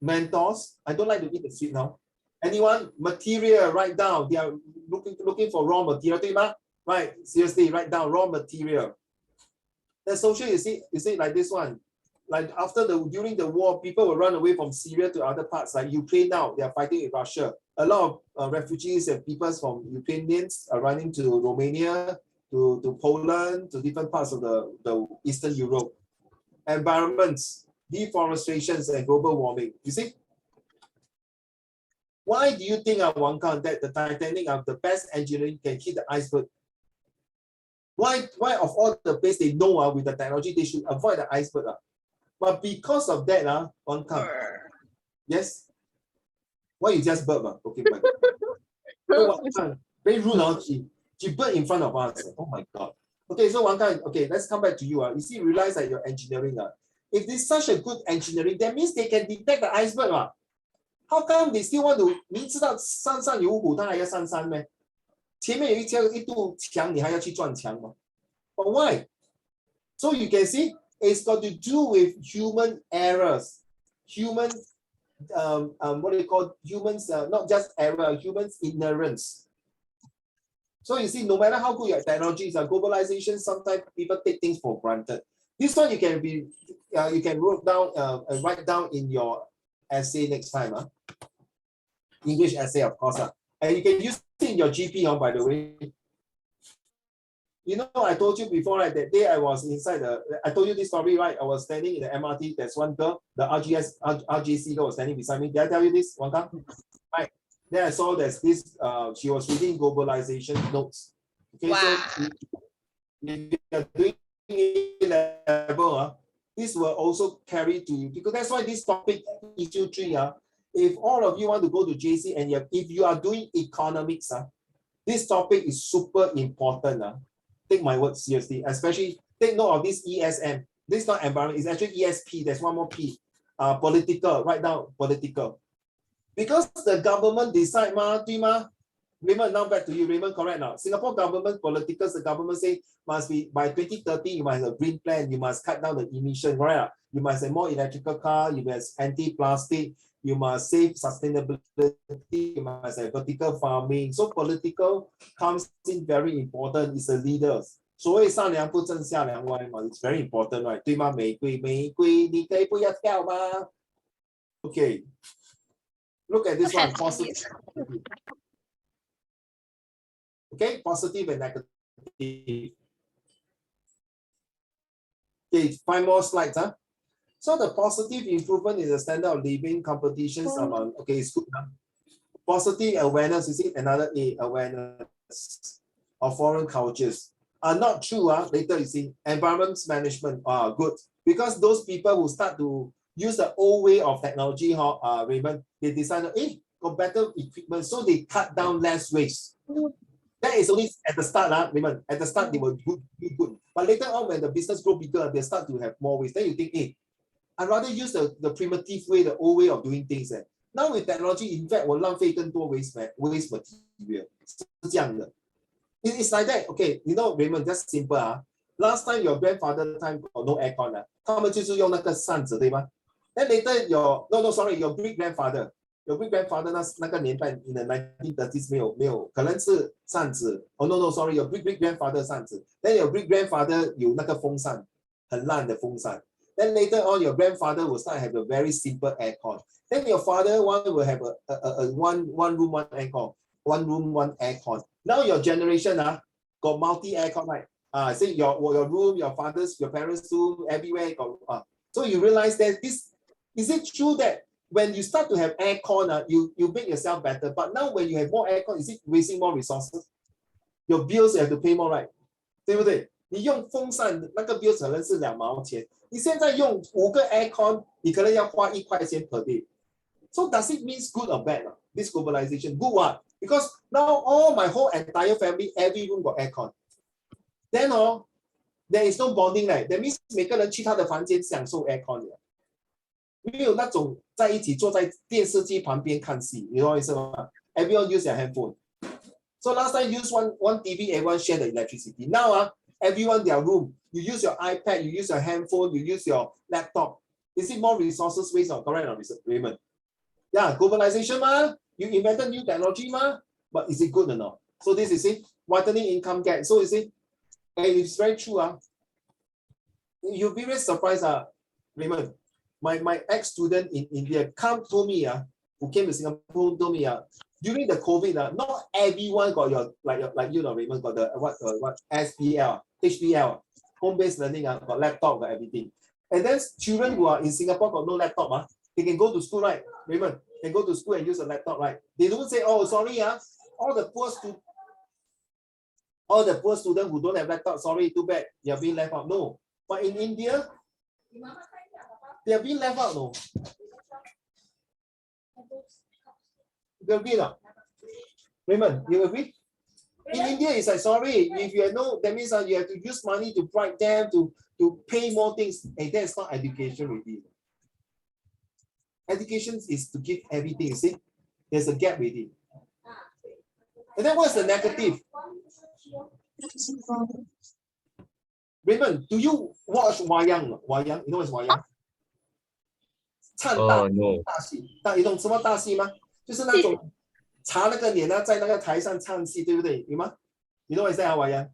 Mentors. I don't like to eat the sweet now. Anyone? Material, write down. They are looking for raw material, 对吗? Right, seriously, write down raw material. The social, you see like this one. Like during the war, people will run away from Syria to other parts, like Ukraine now, they are fighting with Russia. A lot of refugees and people from Ukrainians are running to Romania, to Poland, to different parts of the Eastern Europe. Environments, deforestation and global warming. You see? Why do you think, Wang Kang, that the Titanic the best engineering can hit the iceberg? Why of all the places they know with the technology, they should avoid the iceberg? But because of that, Wang Kang, yes? Why you just burp? Okay, fine. So Wang Kang, very rude, she burped in front of us. Oh my God. Okay, so Wang Kang, okay, let's come back to you. You see, realize that you're engineering. If there's such a good engineering, that means they can detect the iceberg. How come they still want to? 你知道山上有虎，它还要上山咩？前面有一堵墙，你还要去撞墙吗？ But why? So you can see it's got to do with human errors, human what do you call humans? Not just error, humans ignorance. So you see, no matter how good your technology is, globalization, sometimes people take things for granted. This one you can write down in your essay next time. English essay, of course. And you can use it in your GP, by the way. You know, I told you before, right, that day I was inside I told you this story, right? I was standing in the MRT, there's one girl, the RJC girl was standing beside me. Did I tell you this, Wang Kang? Right. Then I saw there's this, she was reading globalization notes. Okay, wow. So if you're doing A-level, this will also carry to you, because that's why this topic, issue 3, if all of you want to go to JC and if you are doing economics, this topic is super important. Take my word seriously, especially take note of this ESM. This is not environment, it's actually ESP. There's one more P. Political, write down political. Because the government decide, Raymond, now back to you. Raymond, correct now? Singapore government, politicals, the government say must be by 2030, you must have a green plan, you must cut down the emission, right? You must have more electrical car, you must anti-plastic, you must save sustainability, you must have vertical farming. So political comes in very important, it's the leaders. 所谓上梁不正下梁歪嘛 it's very important, right? 对吗？玫瑰，玫瑰，你可以不要跳吗？ Okay, look at this one, positive. Okay, positive and negative. Okay, 5 more slides. So the positive improvement in the standard of living competitions among, okay, it's good. Positive awareness, you see, another A, awareness of foreign cultures. Not true, later you see, environment management, good. Because those people who start to use the old way of technology, Raymond, they decided, got better equipment, so they cut down less waste. That is only at the start, Raymond. At the start, they were good. But later on, when the business grow bigger, they start to have more waste. Then you think, I'd rather use the primitive way, the old way of doing things. Now with technology, in fact, 我浪费更多 waste material. 是这样的. It's like that. Okay, you know, Raymond, just simple. Last time your grandfather time got no aircon. 他们就是用那个扇子，对吗? Then later your great grandfather. Your great grandfather 那个年代 in the 1930s 没有可能是扇子 your great grandfather 扇子 then your great grandfather 有那个风扇很烂的风扇 then later on your grandfather will start have a very simple aircon then your father will have a one room one aircon now your generation got multi aircon right say your room your parents room everywhere got so you realize that this is it true that when you start to have aircon, you make yourself better. But now when you have more aircon, is it wasting more resources? Your bills you have to pay more, right? 对不对?你用风扇那个 bill 可能是2毛钱，你现在用5个 aircon， 你可能要花1块钱 per day。So does it mean good or bad? This globalization, good what? Because now all my whole entire family, every room got aircon. Then there is no bonding, right? That means 每个人去他的房间享受 aircon 的，没有那种在一起坐在电视机旁边看戏，你懂我意思吗 ？Everyone use their handphone. So last time use one TV, everyone share the electricity. Now everyone their room. You use your iPad, you use your handphone, you use your laptop. Is it more resources waste or correct or Raymond? Yeah, globalization you invented new technology but is it good or not? So this is it, widening income gap. So you see, and it's very true you'll be very surprised Raymond. My ex-student in India told me who came to Singapore told me during the COVID not everyone got your like you know Raymond got the what SPL, HPL, home-based learning got laptop, got everything. And then children who are in Singapore got no laptop they can go to school, right? Raymond can go to school and use a laptop, right? They don't say, oh sorry all the poor students who don't have laptop, sorry, too bad, they are being left out. No, but in India, they are being left out. No, you agree not? Raymond, you agree? In India, it's like sorry if you have no, that means you have to use money to bribe them to pay more things, and that's not education really. Education is to give everything. You see, there's a gap with it. And then what's the negative? Raymond, do you watch wayang? Wayang, you know what's wayang? 唱大 no. 大戏，你懂什么大戏吗？就是那种查那个脸在那个台上唱戏，对不对？有吗？ You know what's that, wayang?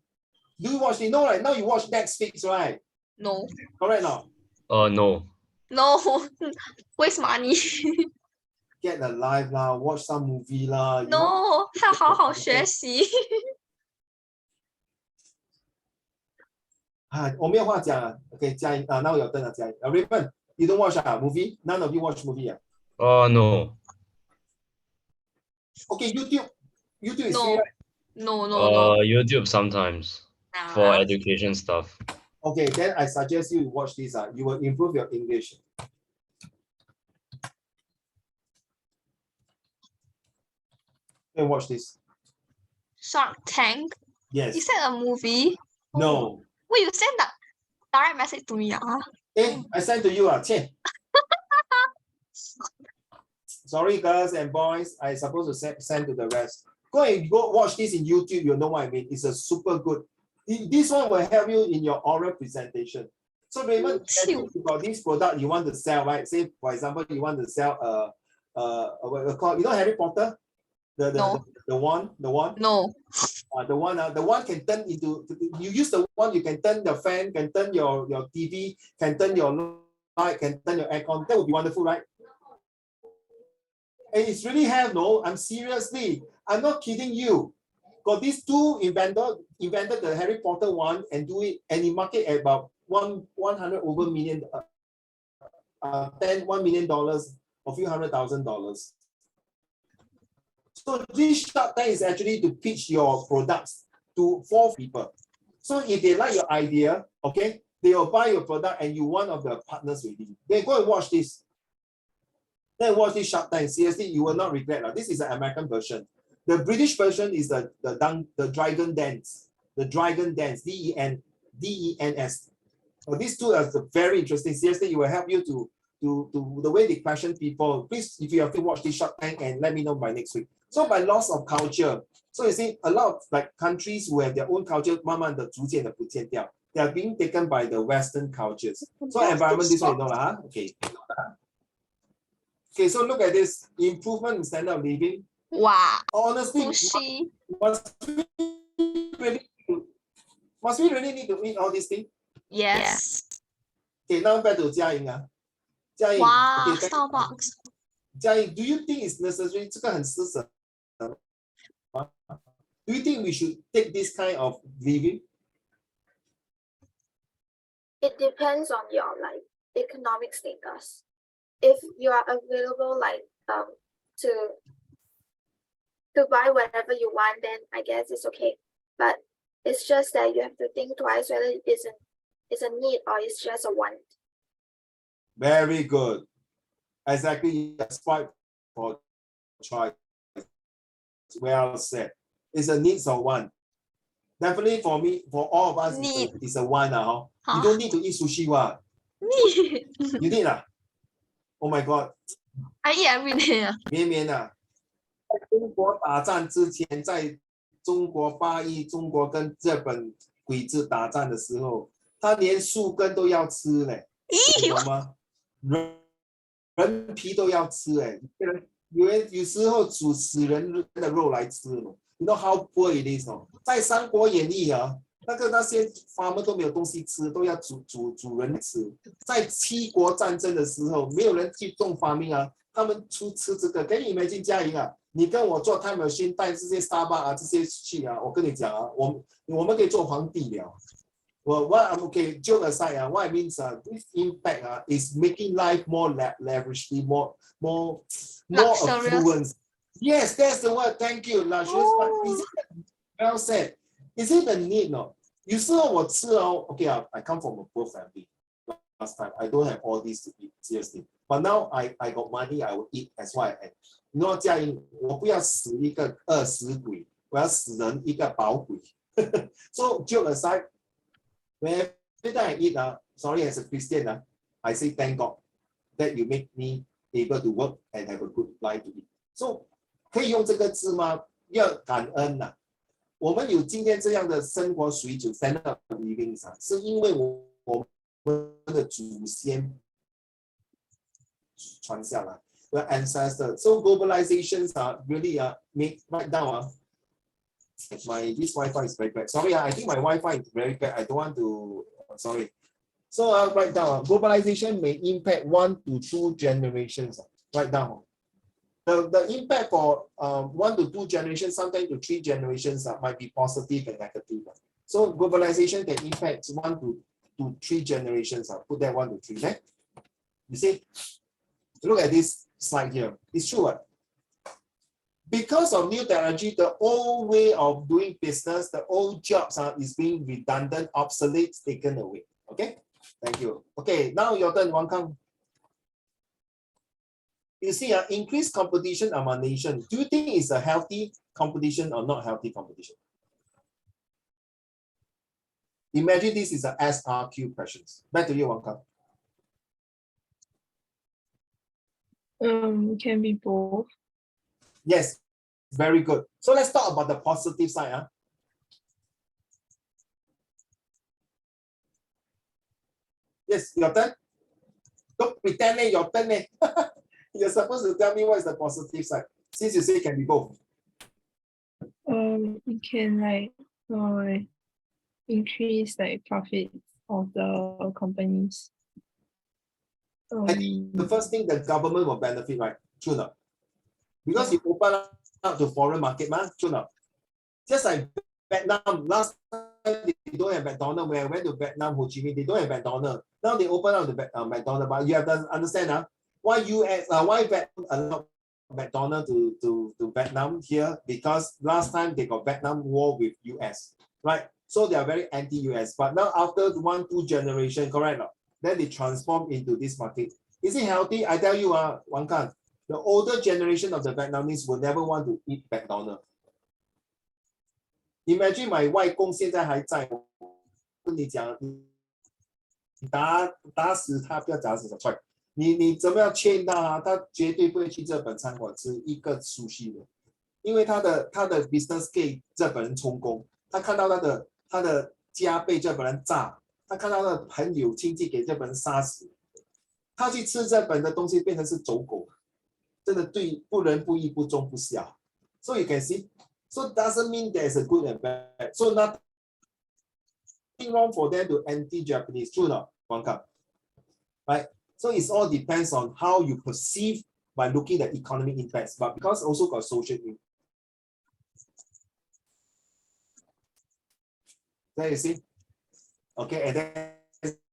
Do you watch it? No, right? Now you watch Netflix, right? No. Correct now. No. No. Waste money. Get a life lah, watch some movie lah. No, 要好好学习。我没有话讲Okay, 嘉颖now your turn 嘉颖Raymond, you don't watch movie? None of you watch movie No. Okay, YouTube is No. free, right? No. YouTube sometimes for education stuff. Okay, then I suggest you watch this. You will improve your English. Then watch this. Shark Tank. Yes. Is that a movie? No. Wait, you send that direct message to me I sent to you Sorry, girls and boys. I supposed to send to the rest. Go watch this in YouTube. You know what I mean. It's a super good. This one will help you in your oral presentation. So Raymond, you got this product you want to sell, right? Say for example, you want to sell what you know Harry Potter, the one. No. The one can turn into. You use the one, you can turn the fan, can turn your TV, can turn your light, can turn your aircon. That would be wonderful, right? And it's really have I'm seriously. I'm not kidding you. Got these two invented the Harry Potter one and do it, and he market at about 100 over million, $1 million or few $100,000. So this Shark Tank is actually to pitch your products to 4 people. So if they like your idea, okay, they will buy your product and you one of the partners with you. Then go and watch this. Then watch this Shark Tank. Seriously, you will not regret. This is the American version. The British version is the Dragon Dance. The Dragon Dance, DENS. These two are very interesting. Seriously, it will help you to the way they question people. Please, if you have to watch this Shark Tank and let me know by next week. So by loss of culture, so you see a lot of like countries who have their own culture, 慢慢的逐渐的不见掉. They are being taken by the Western cultures. So environment, this one you know lah. Okay. Okay, so look at this improvement in standard of living. Wow. Honestly, Sushi. must we really need to eat all these things? Yes. Okay, now back to Jia Ying. Jia Ying, Wow, okay, Starbucks. Jia Ying, do you think it's necessary? 这个很施舍. Do you think we should take this kind of living? It depends on your like economic status. If you are available like to buy whatever you want, then I guess it's okay. But It's just that you have to think twice whether it's a need or it's just a want. Very good. Exactly. Spike for choice. Well said. It's a need or want. Definitely for me, for all of us, it's a want. You don't need to eat sushi. What? Need. You need. Oh my God. I eat every day. 绵绵在中国打仗之前，在中国发育，中国跟日本鬼子打仗的时候，他连树根都要吃嘞，你懂吗？人皮都要吃哎，有时候煮死人的肉来吃了。You know how poor it is 在《三国演义》那些farmer都没有东西吃，都要煮人吃。在七国战争的时候，没有人去种farming他们吃这个。给你们进嘉莹你跟我做 time machine 带这些 Starbucks 这些去我跟你讲我们可以做皇帝了。What okay, joke aside, what I mean this impact is making life more leveraged, more affluent. Yes, that's the word. Thank you, luxurious. Well said. Is it the need? No. You saw what okay, I come from a poor family. Last time, I don't have all these to eat, seriously. But now I got money, I will eat as what I am. You know, 嘉莹，我不要死一个饿死鬼，我要死人一个饱鬼。So joke aside. When every time I eat, sorry, as a Christian, I say thank God that you make me able to work and have a good life to eat. So 可以用这个字吗？要感恩我们有今天这样的生活水准 ，stand up living 是因为我们的祖先传下来 ，the ancestors. So globalizations really make right now this Wi-Fi is very bad. Sorry, I think my Wi-Fi is very bad. I don't want to. Sorry. So right now, globalization may impact 1 to 2 generations. Right now, the impact for 1 to 2 generations, sometimes to 3 generations, might be positive and negative. So globalization can impact 1 to 3 generations. Put that 1 to 3. Okay? You see, look at this slide here. It's true. Because of new technology, the old way of doing business, the old jobs is being redundant, obsolete, taken away. Okay, thank you. Okay, now your turn, Wang Kang. You see, increased competition among nations. Do you think it's a healthy competition or not healthy competition? Imagine this is a SRQ questions. Back to you, Wang Kang. Can be both. Yes, very good. So let's talk about the positive side. Yes, your turn. Don't pretend your turn. You're supposed to tell me what is the positive side. Since you say it can be both. It can increase profits of the companies. The first thing the government will benefit, right? True enough. Because you open up to foreign market, true enough. Just like Vietnam, last time they don't have McDonald's. When I went to Vietnam, Ho Chi Minh, they don't have McDonald's. Now they open up the McDonald's, but you have to understand why Vietnam allowed McDonald's to Vietnam here, because last time they got Vietnam war with US, right? So they are very anti-US. But now after 1-2 generation, correct? Then they transform into this market. Is it healthy? I tell you, Wang Kang, the older generation of the Vietnamese will never want to eat McDonald's. Imagine my 外公现在还在，跟你讲，你打死他，不要打死他，踹你怎么样劝他他绝对不会去日本餐馆吃一个熟悉的，因为他的 business 给日本人充公，他看到他的家被日本人炸，他看到他的朋友亲戚给日本人杀死，他去吃日本的东西变成是走狗，真的对不仁不义不忠不孝。So you can see, so it doesn't mean there's a good and bad. So nothing wrong for them to anti-Japanese. True not, Wang Kang? Right? So it all depends on how you perceive by looking at economic impacts, but because also got social impact. There you see. Okay, and then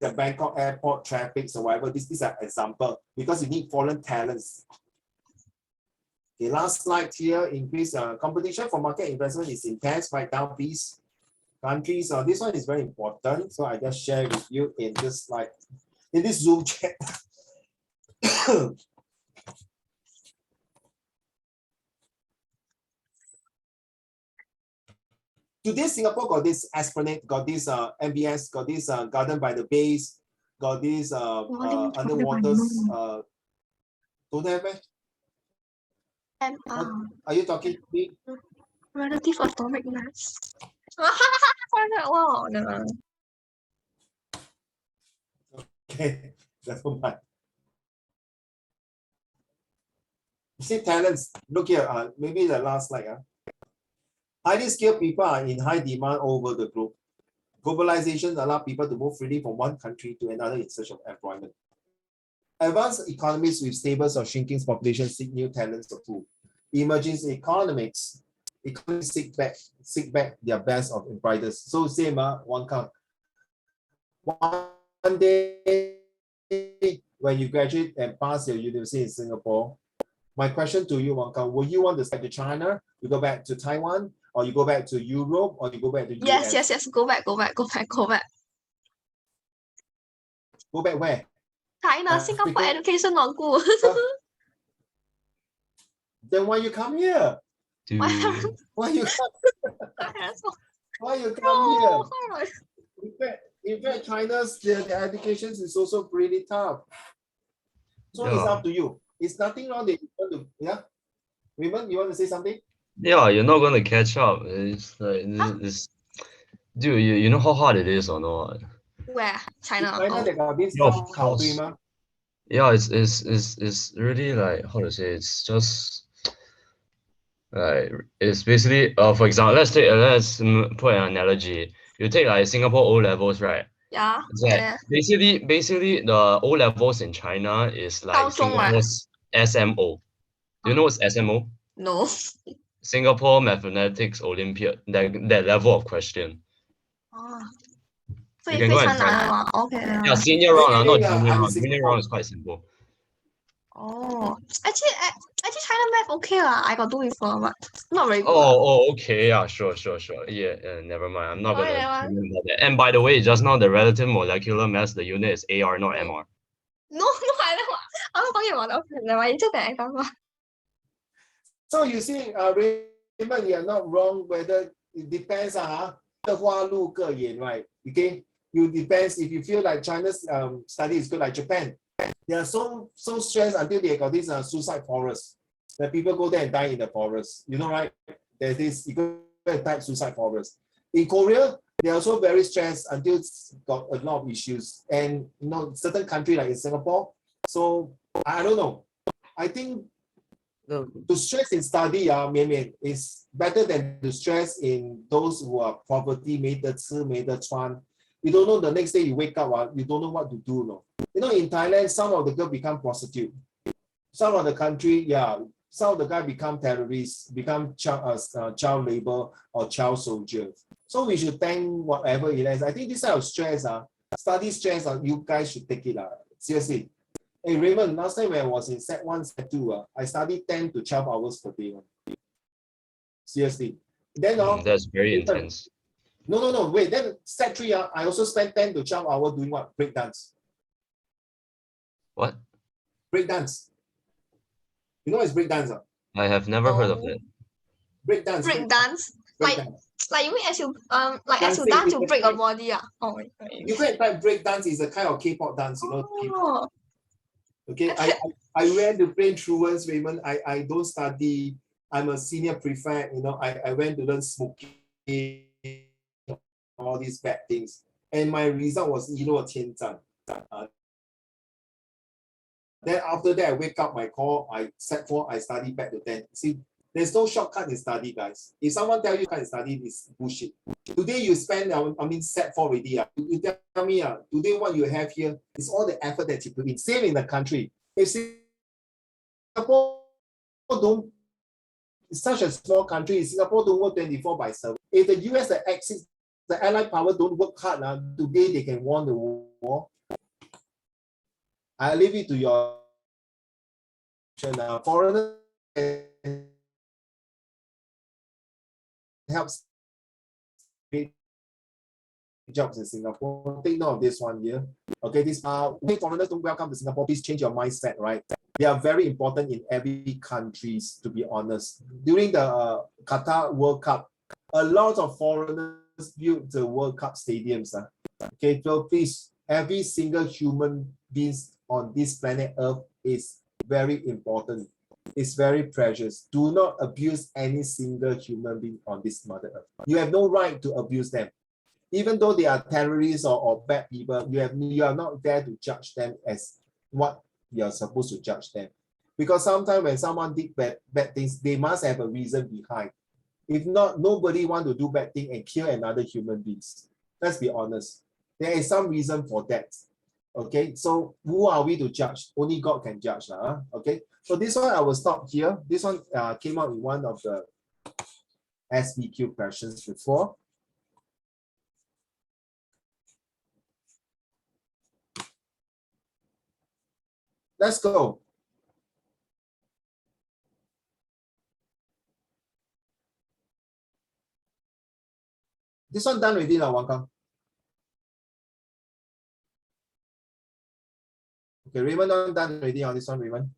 the Bangkok airport traffic, so whatever. This is an example because you need foreign talents. The last slide here, increase competition for market investment is intense. Write down, please. countries. This one is very important, so I just share with you in this slide, in this Zoom chat. Today, Singapore got this Esplanade, got this MBS, got this Garden by the Bays, got this underwaters. Don't have it? Are you talking to me? Relative atomic mass. Wow, no. Okay, never mind. You see talents. Look here. Maybe the last slide. Highly skilled people are in high demand all over the globe. Globalization allows people to move freely from one country to another in search of employment. Advanced economies with stable or shrinking populations seek new talents to pool. Emerging economies seek back their best of brightest. So same one count. One day when you graduate and pass your university in Singapore, my question to you, Wang Kang, will you want to stay to China? You go back to Taiwan, or you go back to Europe, or you go back to US? Yes. Go back. Go back where? China, Singapore education not good. Then why you come here? Dude. Why you come No. here? In fact, China's the education is also pretty tough. So it's Yeah. up to you. It's nothing wrong that you want to, yeah? Raymond, you want to say something? Yeah, you're not gonna catch up. It's like this, dude. You know how hard it is or not? Where? China. China, they got this Yeah, of khảo course.对吗? Yeah, it's really like, how to say, it's just like, it's basically for example, let's put an analogy. You take like Singapore O levels, right? Yeah. It's like Yeah. basically the O levels in China is like 高中 right? Singapore's SMO. Do you know what's SMO? No. Singapore Mathematics Olympiad, that level of question. Oh. You can go and find. Okay. Yeah, senior round, not Yeah, junior I'm round. Junior Singapore. round is quite simple. Oh. Actually, China math okay lah. I got do before, but not very good. Oh, okay. Yeah, sure. Yeah, never mind. I'm not Why gonna that one? remember that. And by the way, just now the relative molecular mass, the unit is AR, not MR. No, I'm not talking about that. Okay, never mind. Just an example. So you see, Raymond, you are not wrong whether it depends on 花路各眼, right? Okay, you depends if you feel like China's study is good like Japan. They are so stressed until they got this suicide forest. That people go there and die in the forest. You know, right? There's this, you go and type suicide forest. In Korea, they're also very stressed until it's got a lot of issues. And you know, certain country like in Singapore. So I don't know. I think to stress in study, is better than to stress in those who are poverty, 没得吃, 没得穿. You don't know the next day you wake up, you don't know what to do. No? You know, in Thailand, some of the girls become prostitute. Some of the country, some of the guys become terrorists, become child labor or child soldiers. So we should thank whatever it is. I think this type of stress, study stress, you guys should take it. Seriously. Hey Raymond, last time when I was in Sec1, Sec2, I studied 10 to 12 hours per day. Seriously. Then That's very intense. No, wait, then Sec3, I also spent 10 to 12 hours doing what? Breakdance. What? Breakdance. You know what is breakdance? I have never heard of it. Breakdance. Breakdance? Like you mean as you as you dance, you break your body. Oh, you go and type breakdance is a kind of K-pop dance, you know. Oh. Okay, I went to plain truants, Raymond. I don't study. I'm a senior prefect, you know. I went to learn smoking, all these bad things. And my result was, you know, 天赞. Then after that, I wake up my call, I Sec4, I study back to 10. See, there's no shortcut in study, guys. If someone tell you can study, it's bullshit. Today you spend, Sec4 already. You tell me, today what you have here is all the effort that you put in. Same in the country. If Singapore don't, it's such a small country, Singapore don't work 24/7. If the US, the Axis, the Allied power don't work hard, today they can win the war. I leave it to your foreigners helps jobs in Singapore. Take note of this one here. Okay, this hey, foreigners don't welcome to Singapore. Please change your mindset, right? They are very important in every countries, to be honest. During the Qatar World Cup, a lot of foreigners built the World Cup stadiums. Okay, so please, every single human being on this planet Earth is very important. It's very precious. Do not abuse any single human being on this mother Earth. You have no right to abuse them. Even though they are terrorists or bad people, you are not there to judge them as what you are supposed to judge them. Because sometimes when someone did bad things, they must have a reason behind. If not, nobody want to do bad thing and kill another human beings. Let's be honest. There is some reason for that. Okay, so who are we to judge? Only God can judge. Okay, so this one I will stop here. This one came out in one of the SBQ questions before. Let's go. This one done already now, Wang Kang. Okay, Raymond done already on this one, Raymond.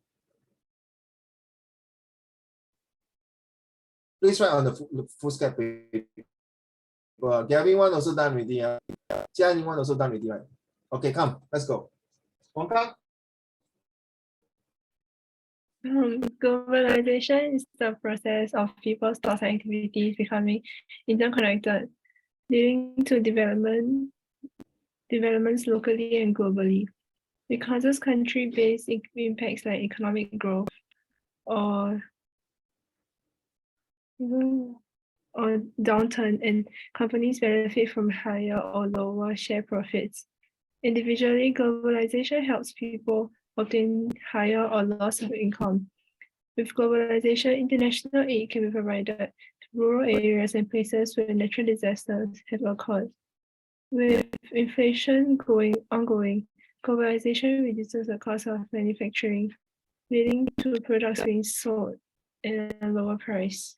Please write on the foolscap paper. Gavin one also done already. Jianing one also done already, right? Okay, come, let's go. Wang Kang. Globalization is the process of people's thoughts and activities becoming interconnected, leading to developments locally and globally. It causes country-based impacts like economic growth or downturn, and companies benefit from higher or lower share profits. Individually, globalization helps people obtain higher or loss of income. With globalization, international aid can be provided to rural areas and places where natural disasters have occurred. With inflation ongoing, globalization reduces the cost of manufacturing, leading to products being sold at a lower price.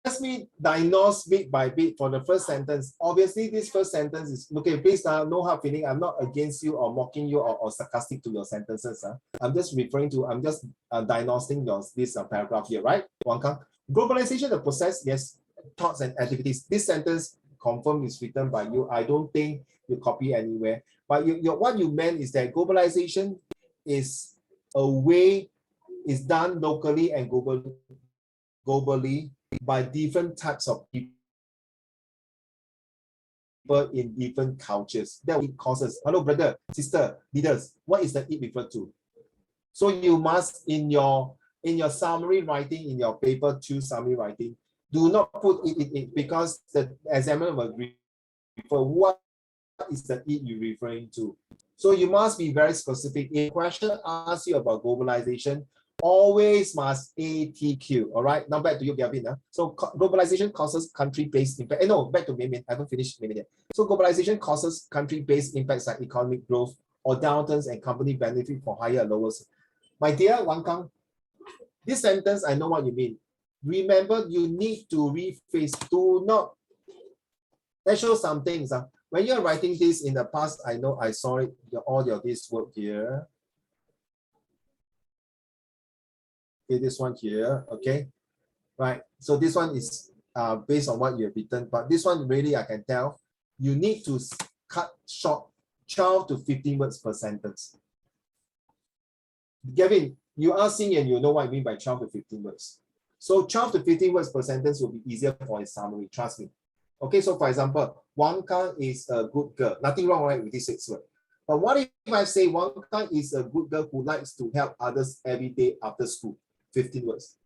Let me diagnose bit by bit for the first sentence. Obviously, this first sentence is, okay, please no hard feeling. I'm not against you or mocking you or sarcastic to your sentences. I'm just diagnosing this paragraph here, right? Wang Kang. Globalization, the process, yes, thoughts and activities. This sentence confirmed is written by you. I don't think you copy anywhere. But what you meant is that globalization is a way, is done locally and globally by different types of people in different cultures. That it causes. Hello, brother, sister, leaders. What is the it referred to? So you must in your summary writing, in your paper 2 summary writing, do not put it because the examiner will refer what is the it you're referring to. So you must be very specific. If a question asks you about globalization, always must ATQ. All right, now back to you, Gavin. So globalization causes country-based impact. No, back to Mimian. I haven't finished Mimian yet. So globalization causes country-based impacts like economic growth or downturns, and company benefit for higher or lower. My dear Wang Kang, this sentence, I know what you mean. Remember, you need to rephrase. Do not. Let's show some things. When you're writing this in the past, I know I saw it, all your this work here. Okay, this one here, okay, right. So this one is based on what you have written, but this one really I can tell you need to cut short 12 to 15 words per sentence. Gavin, you are seeing and you know what I mean by 12 to 15 words. So 12 to 15 words per sentence will be easier for a summary, trust me. Okay, so for example, Wang Kang is a good girl. Nothing wrong, right, with this 6 words. But what if I say Wang Kang is a good girl who likes to help others every day after school? 15 words.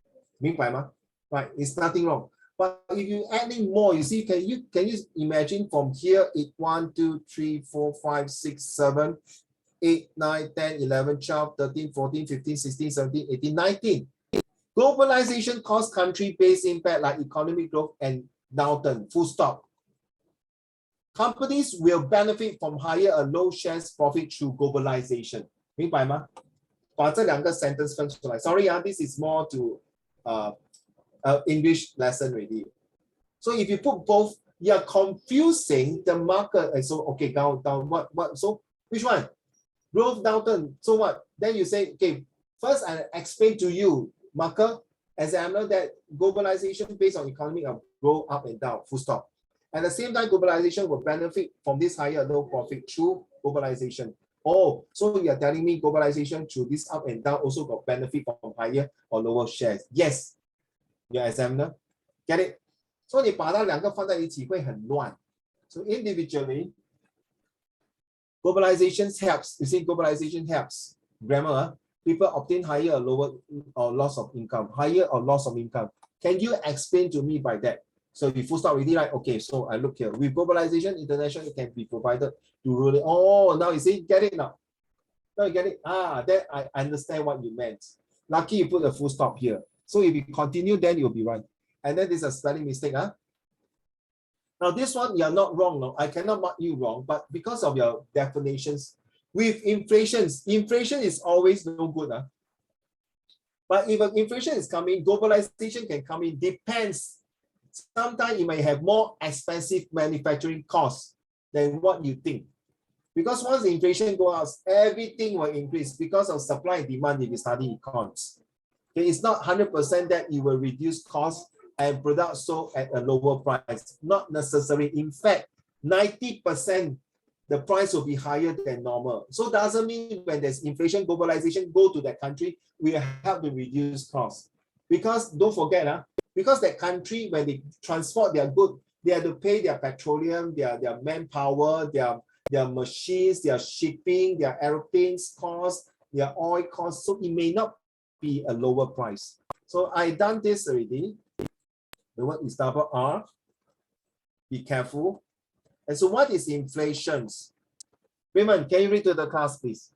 Right, it's nothing wrong. But if you adding more, you see, can you imagine from here, 1, 2, 3, 4, 5, 6, 7, 8, 9, 10, 11, 12, 13, 14, 15, 16, 17, 18, 19. Globalization causes country-based impact like economic growth and downturn, full stop. Companies will benefit from higher or low shares profit through globalization. 明白吗？把这两个 sentence 分出来。Sorry, this is more to English lesson already. So if you put both, you're confusing the market. And so, okay, down, what? So which one? Growth downturn. So what? Then you say, okay, first I explain to you, marker, examiner, that globalization based on economy of grow up and down, full stop. At the same time, globalization will benefit from this higher low profit through globalization. Oh, so you're telling me globalization through this up and down also got benefit from higher or lower shares? Yes, your examiner. Get it? So 你把它两个放在一起会很乱。So individually, globalization helps. You see, globalization helps. Grammar, people obtain higher or lower or loss of income. Higher or loss of income. Can you explain to me by that? So if full stop already, right? Okay, so I look here. With globalization, international can be provided to really. Oh, now you see, get it now. Now you get it. Ah, that I understand what you meant. Lucky you put a full stop here. So if you continue, then you'll be right. And then this is a spelling mistake, huh? Now this one, you're not wrong. No, I cannot mark you wrong, but because of your definitions, with inflation is always no good. Huh? But if inflation is coming, globalization can come in, depends. Sometimes you may have more expensive manufacturing costs than what you think. Because once the inflation goes out, everything will increase because of supply and demand if you study economics. Okay, it's not 100% that you will reduce costs and products sold at a lower price. Not necessary. In fact, 90% the price will be higher than normal. So doesn't mean when there's inflation, globalization, go to that country, we help to reduce costs. Because don't forget, because that country, when they transport their goods, they have to pay their petroleum, their manpower, their machines, their shipping, their airplanes costs, their oil costs. So it may not be a lower price. So I done this already. The word is double R. Be careful. And so what is inflation? Raymond, can you read to the class, please?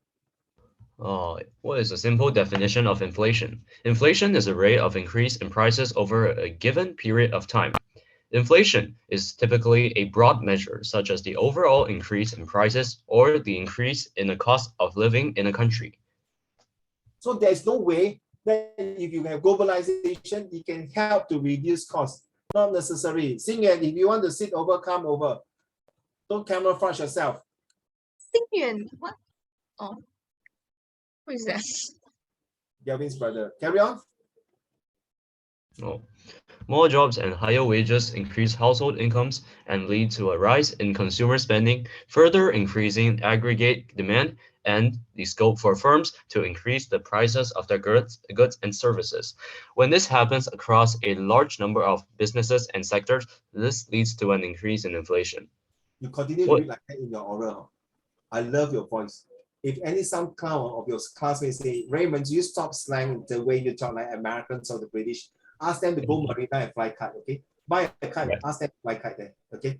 What is a simple definition of inflation? Inflation is a rate of increase in prices over a given period of time. Inflation is typically a broad measure, such as the overall increase in prices or the increase in the cost of living in a country. So there's no way that if you have globalization, it can help to reduce costs. Not necessary. Xingyuan, if you want to sit over, come over. Don't camouflage yourself. Xingyuan, what? Oh, who is that? Gavin's brother. Carry on. Oh. More jobs and higher wages increase household incomes and lead to a rise in consumer spending, further increasing aggregate demand and the scope for firms to increase the prices of their goods and services. When this happens across a large number of businesses and sectors, this leads to an increase in inflation. You continue to read like that in your oral. I love your voice. If some clown of your classmates say, Raymond, you stop slang the way you talk like Americans or the British, ask them to go Marina and fly kite, okay? Buy a kite, ask them to fly kite there, okay?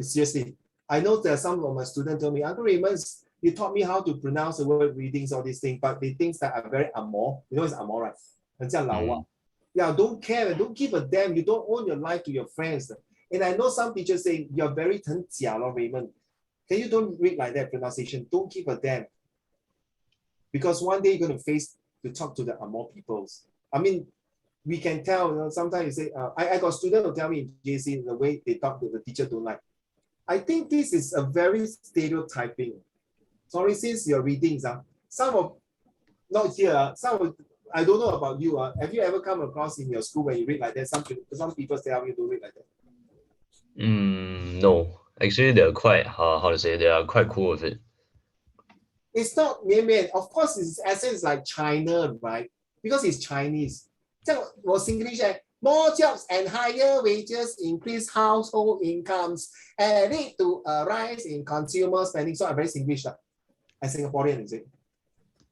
Seriously. I know that some of my students told me, Uncle Raymond, you taught me how to pronounce the word readings, all these things, but the things that are very amor. You know it's amor, right? Yeah, don't care, don't give a damn. You don't own your life to your friends. And I know some teachers say, you're very 很假咯, Raymond. Can you don't read like that pronunciation? Don't give a damn. Because one day you're going to face to talk to the amor peoples. I mean, we can tell, you know, sometimes you say, I got students who tell me in JC the way they talk to the teacher don't like. I think this is a very stereotyping. Sorry, since your readings, some of, not here, some of, I don't know about you. Have you ever come across in your school when you read like that? Some people tell you to read like that. No. Actually, they're quite, how to say, they are quite cool with it. It's not, of course, its essence like China, right? Because it's Chinese. Was English, more jobs and higher wages increase household incomes and lead to a rise in consumer spending. So I'm very English, as Singaporean, is it?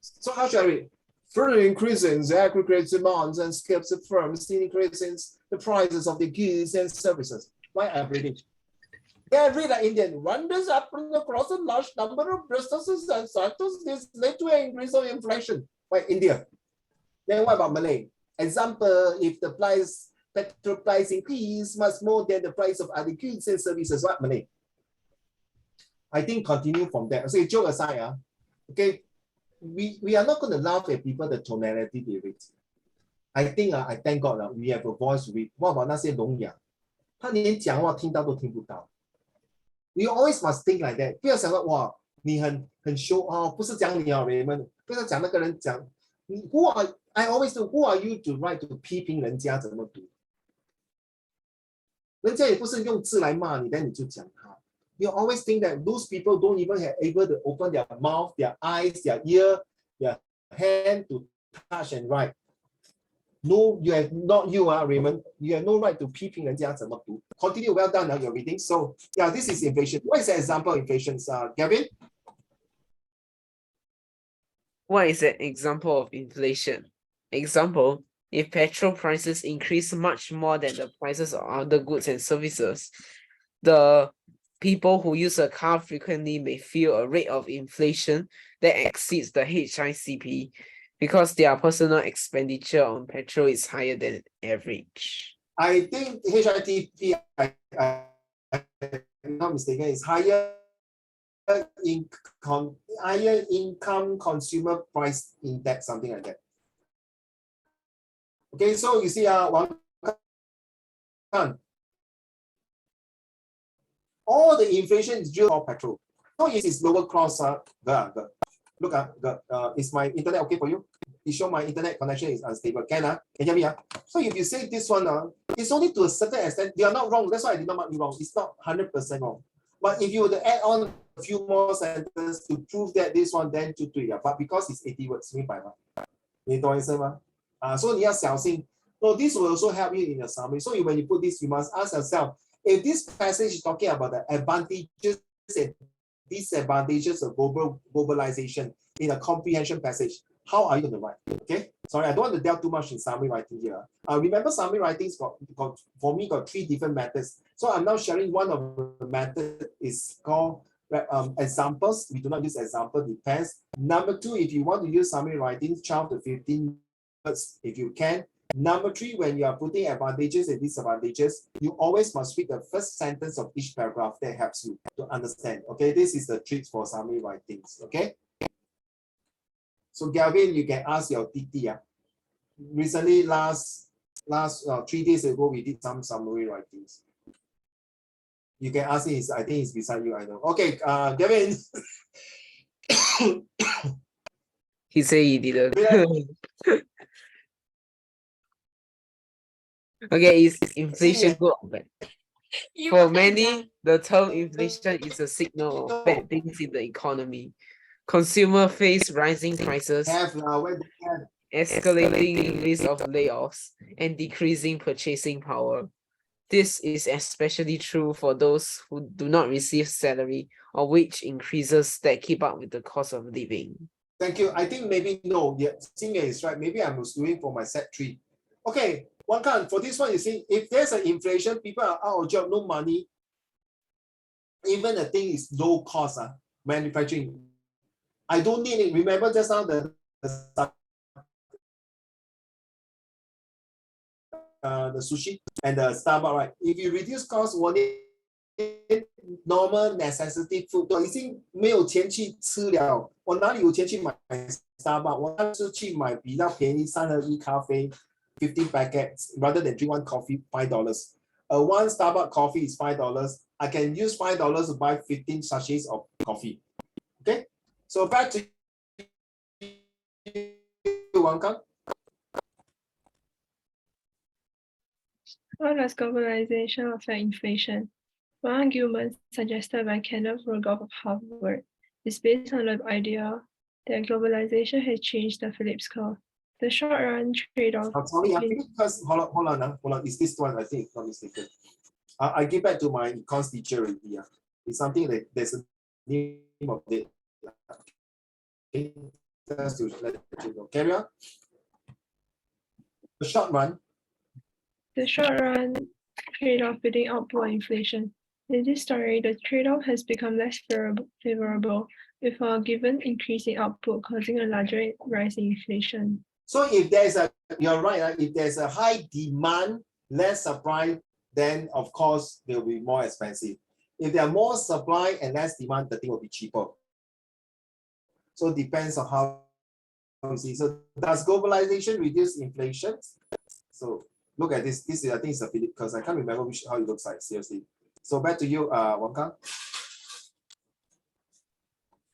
So how should I read? Further increases aggregate demands and skips of firms increases the prices of the goods and services. Why I'm reading? Yeah, read like Indian. Wonders happen across a large number of businesses and sectors. This led to an increase of inflation. Why India? Then what about Malay? Example, if the petrol price increase much more than the price of other goods and services, what Malay? I think continue from there. So joke aside, okay, we are not going to laugh at people the tonality they read. I think I thank God we have a voice to read. What about 那些聋哑?他连讲话听到都听不到。You always must think like that， 不要想到哇，你很show off，不是讲你啊，Raymond，不是讲那个人讲你 Who are I always do Who are you to write to 批评人家怎么读？人家也不是用字来骂你，但你就讲他。You always think that those people don't even have able to open their mouth, their eyes, their ear, their hand to touch and write. No, you have not you, Raymond. You have no right to 批评人家怎么读。Continue, well done, your reading. So, yeah, this is inflation. What is the example of inflation, Gavin? What is an example of inflation? Example, if petrol prices increase much more than the prices of other goods and services, the people who use a car frequently may feel a rate of inflation that exceeds the HICP because their personal expenditure on petrol is higher than average. I think HITP, I'm not mistaken, is higher income consumer price index, something like that. Okay, so you see, all the inflation is due to petrol. So it is lower cost. Look, is my internet okay for you? You show my internet connection is unstable. Can you hear me? So if you say this one, it's only to a certain extent. You are not wrong. That's why I did not mark you wrong. It's not 100% wrong. But if you were to add on a few more sentences to prove that this one, then 就对了. But because it's 80 words, 明白吗？你懂意思吗？所以你要小心。So this will also help you in your summary. So when you put this, you must ask yourself, if this passage is talking about the advantages and disadvantages of globalization in a comprehension passage, how are you going to write? Okay, sorry, I don't want to delve too much in summary writing here. Remember, summary writings got 3 different methods. So I'm now sharing one of the methods is called examples. We do not use example, depends. Number 2, if you want to use summary writing, 12 to 15 words if you can. Number 3, when you are putting advantages and disadvantages, you always must read the first sentence of each paragraph. That helps you to understand. Okay, this is the tricks for summary writings. Okay. So Gavin, you can ask your TT. Recently, last 3 days ago, we did some summary writings. You can ask him. I think he's beside you. I know. Okay, Gavin. He said he didn't. Okay, is inflation good or bad? For many, the term inflation is a signal of bad things in the economy. Consumers face rising prices, escalating risk of layoffs, and decreasing purchasing power. This is especially true for those who do not receive salary or wage increases that keep up with the cost of living. Thank you. I think maybe no, yeah, Xingye is right. Maybe I was doing for my set 3. Okay, one kind for this one, you see, if there's an inflation, people are out of job, no money. Even the thing is low cost, manufacturing. I don't need it. Remember just now the sushi and the Starbucks, right? If you reduce cost, normal necessity food 都已经没有钱去吃了，我哪里有钱去买 Starbucks？ 我当时去买比较便宜3合1咖啡，15 packets rather than drink one coffee $5. One Starbucks coffee is $5. I can use $5 to buy 15 sachets of coffee. Okay, so back to you, Wang Kang. How does globalization affect inflation? One argument suggested by Kenneth Rogoff of Harvard is based on the idea that globalization has changed the Phillips curve. The short-run trade-off. Sorry, because hold on. Is this one? I think it's not mistaken. I give back to my econs teacher already. It's something that there's a name of it. Okay, just to let you know. Carry on. The short run. The short-run trade-off between output and inflation. In this story, the trade-off has become less favorable with a given increase in output causing a larger rise in inflation. So if there's you're right, if there's a high demand, less supply, then of course they'll be more expensive. If there are more supply and less demand, the thing will be cheaper. So it depends on how you see. So does globalization reduce inflation? So Look at this. This is, I think it's a Philip curve. I can't remember how it looks like, seriously. So back to you, Wang Kang.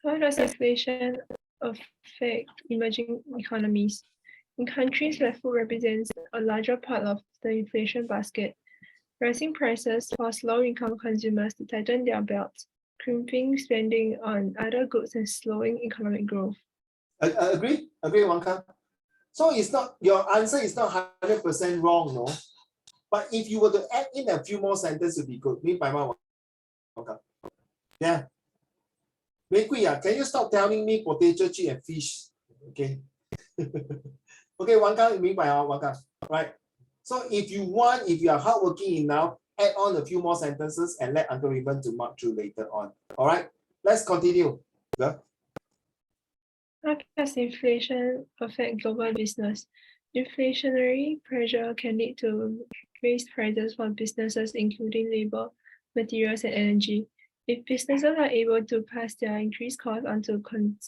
How does inflation affect emerging economies? In countries where food represents a larger part of the inflation basket, rising prices force low-income consumers to tighten their belts, crimping spending on other goods and slowing economic growth. Agree, Wang Kang. So it's not, your answer is not 100% wrong, no. But if you were to add in a few more sentences, would be good. Yeah. Can you stop telling me potato chip and fish? Okay. Okay, Wang Kang, Wang Kang. Right. So if you are hardworking enough, add on a few more sentences and let Uncle Raymond to mark through later on. All right. Let's continue. Yeah. How does inflation affect global business? Inflationary pressure can lead to raised prices for businesses, including labor, materials, and energy. If businesses are able to pass their increased costs onto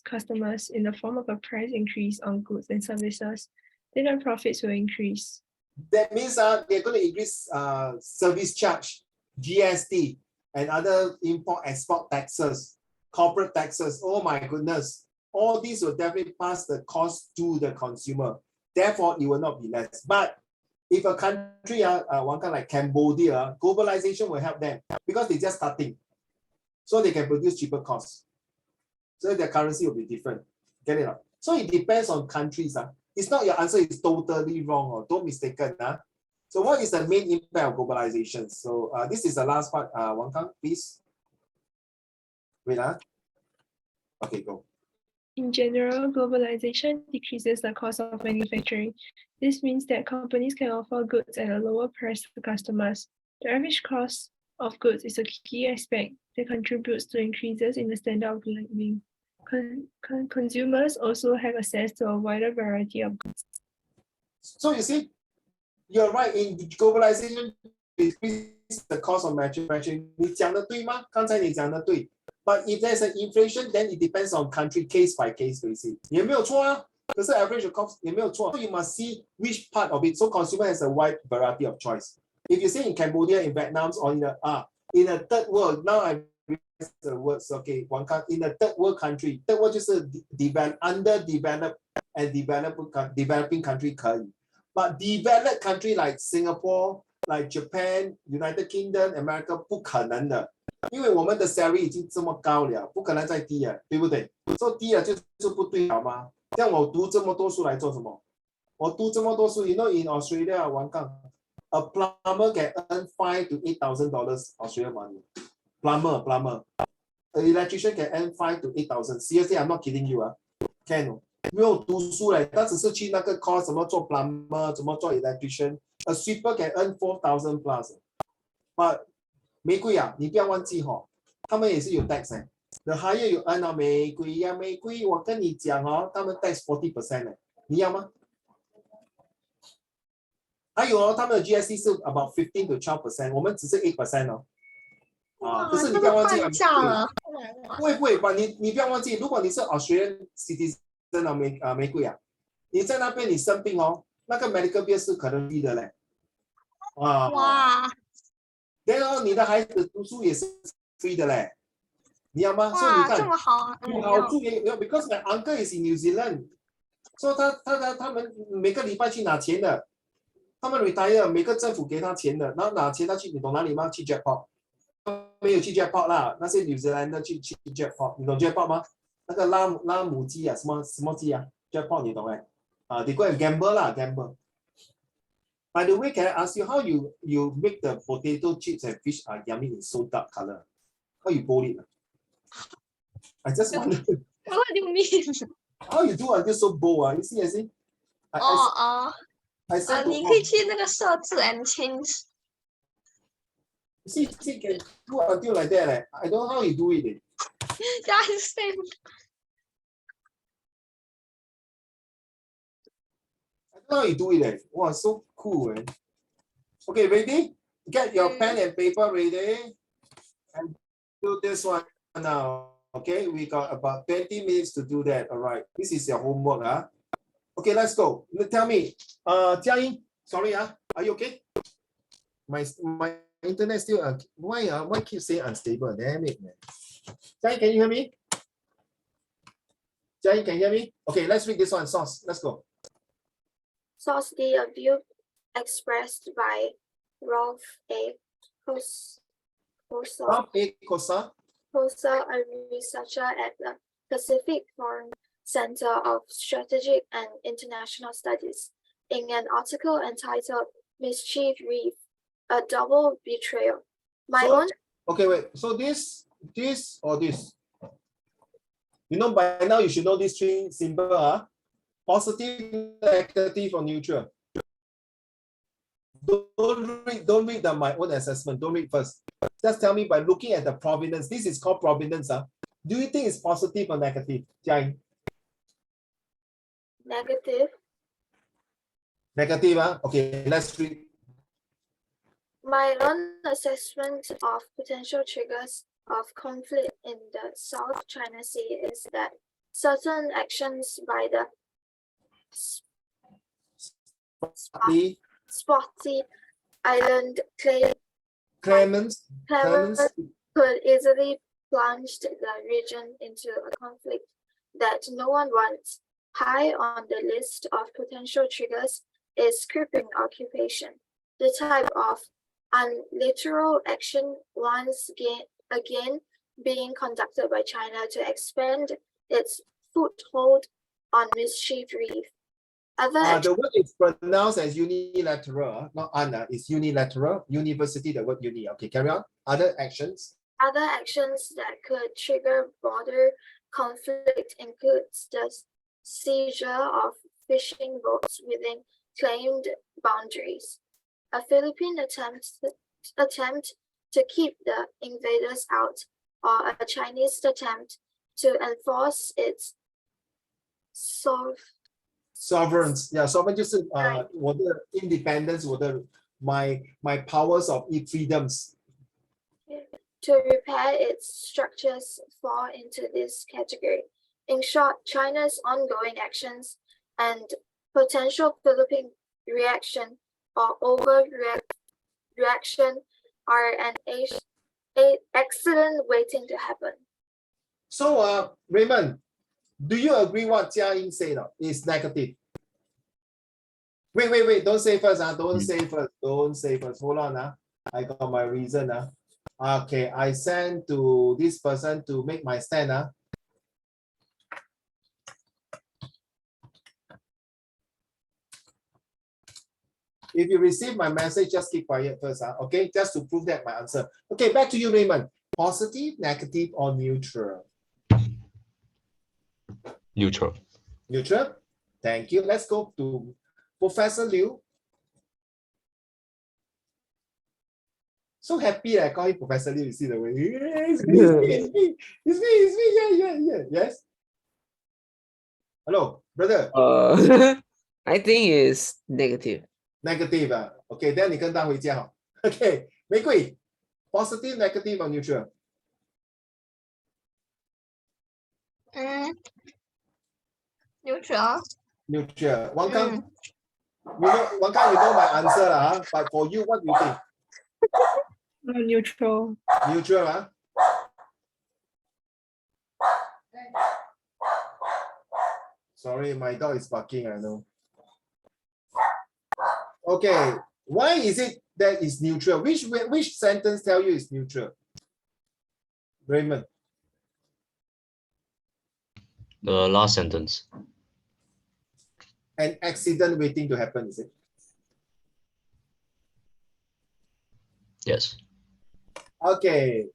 customers in the form of a price increase on goods and services, then their profits will increase. That means they're going to increase service charge, GST, and other import-export taxes, corporate taxes. Oh my goodness. All these will definitely pass the cost to the consumer. Therefore, it will not be less. But if a country, one kind like Cambodia, globalization will help them because they're just starting. So they can produce cheaper costs. So their currency will be different. Get it? So it depends on countries. It's not your answer is totally wrong or don't mistake it. So what is the main impact of globalization? So this is the last part. Wang Kang, please. Wait. Okay, go. In general, globalization decreases the cost of manufacturing. This means that companies can offer goods at a lower price to customers. The average cost of goods is a key aspect that contributes to increases in the standard of living. Consumers also have access to a wider variety of goods. So you see, you're right, in globalization, decrease the cost of manufacturing. 你讲得对吗？刚才你讲得对。But if there's an inflation, then it depends on country case by case basis. 也没有错啊，可是 average cost 也没有错。So you must see which part of it. So consumer has a wide variety of choice. If you say in Cambodia, in Vietnam, or in a third world, now I realize the words. Okay, in a third world country, third world 就是 underdeveloped and developing country 可以。But developed country like Singapore, like Japan, United Kingdom, America 不可能的。因为我们的 salary 已经这么高了，不可能再低了，对不对？说低了就是不对好吗？这样我读这么多书来做什么？我读这么多书 ，you know in Australia, 王杠 a plumber can earn $5,000 to $8,000 Australian money. Plumber. An electrician can earn $5,000 to $8,000. Seriously, I'm not kidding you. Can 没有读书嘞，他只是去那个 course 怎么做 plumber， 怎么做 electrician. A sweeper can earn $4,000 plus. But 玫瑰你不要忘记他们也是有 tax The higher you earn 玫瑰，我跟你讲他们 tax 40% 你要吗？还有他们的 GST 是 about 15 to 12%， 我们只是 8% 可是你不要忘记不会，把你不要忘记，如果你是 Australian citizen 玫瑰你在那边你生病那个 medical bill 是可能低的嘞。哇！然后你的孩子读书也是 free 的嘞，你要吗？所以你看，这么好有好处也有 ，because my uncle is in New Zealand， 所以他们每个礼拜去拿钱的，他们 retire， 每个政府给他钱的，然后拿钱他去，你懂哪里吗？去 jackpot， 没有去 jackpot 啦，那些 New Zealand 的去 jackpot， 你懂 jackpot 吗？那个拉母鸡什么鸡jackpot 你懂they go and gamble 啦 gamble。By the way, can I ask you how you make the potato chips and fish are yummy in so dark color? How you boil it? I just wonder. What do you mean? How you do until so bold? You see, I see. I said 你可以去那个设置 and change. See, can do until like that. I don't know how you do it. Yeah, it's same. I don't know how you do it. Wow, so cool. Okay, ready? Get your pen and paper ready. And do this one now. Okay, we got about 20 minutes to do that. All right, this is your homework. Okay, let's go. Tell me, Jiaying, Sorry, are you okay? My internet still why keep saying unstable? Damn it, man. Jai, can you hear me? Jai, can you hear me? Okay, let's read this one. Source. Let's go. Source D, a view expressed by Rolf A. Kosa, Ralph A. Kosa. a researcher at the Pacific Forum Center of Strategic and International Studies, in an article entitled Mischief Reef, a Double Betrayal. Okay, wait. So this or this? You know, by now you should know these three symbols. Positive, negative, or neutral. Don't read my own assessment. Don't read first. Just tell me by looking at the provenance. This is called provenance. Do you think it's positive or negative? Jai? Negative. Negative. Okay, let's read. My own assessment of potential triggers of conflict in the South China Sea is that certain actions by the Spotty Island Clemens could easily plunge the region into a conflict that no one wants. High on the list of potential triggers is creeping occupation, the type of unilateral action once again being conducted by China to expand its foothold on Mischief Reef. The word is pronounced as unilateral, not Anna. It's unilateral. University, the word uni. Okay, carry on. Other actions. Other actions that could trigger border conflict includes the seizure of fishing boats within claimed boundaries, a Philippine attempt to keep the invaders out, or a Chinese attempt to enforce its sovereigns. Yeah, sovereign 就是我的 independence, 我的 my powers of freedoms. To repair its structures fall into this category. In short, China's ongoing actions and potential Philippine reaction or overreaction are an accident waiting to happen. So, Raymond, do you agree what Jia Ying said is negative? Wait, don't say first. Don't say first. Hold on. I got my reason. Okay, I sent to this person to make my stand. If you receive my message, just keep quiet first. Okay, just to prove that my answer. Okay, back to you, Raymond. Positive, negative, or neutral? Neutral. Neutral. Thank you. Let's go to Professor Liu. So happy I call him Professor Liu. You see the way. It's me. Yeah. Yes. Hello, brother. I think it's negative. Negative. Okay, then 你跟他回家。Okay, 玫瑰 positive, negative, or neutral? Neutral. Neutral. Wang Kang, Wang Kang, you know my answer, but for you, what do you think? Neutral. Neutral. Sorry, my dog is barking, I know. Okay, why is it that it's neutral? Which sentence tell you it's neutral? Raymond. The last sentence. An accident waiting to happen, is it? Yes. Okay.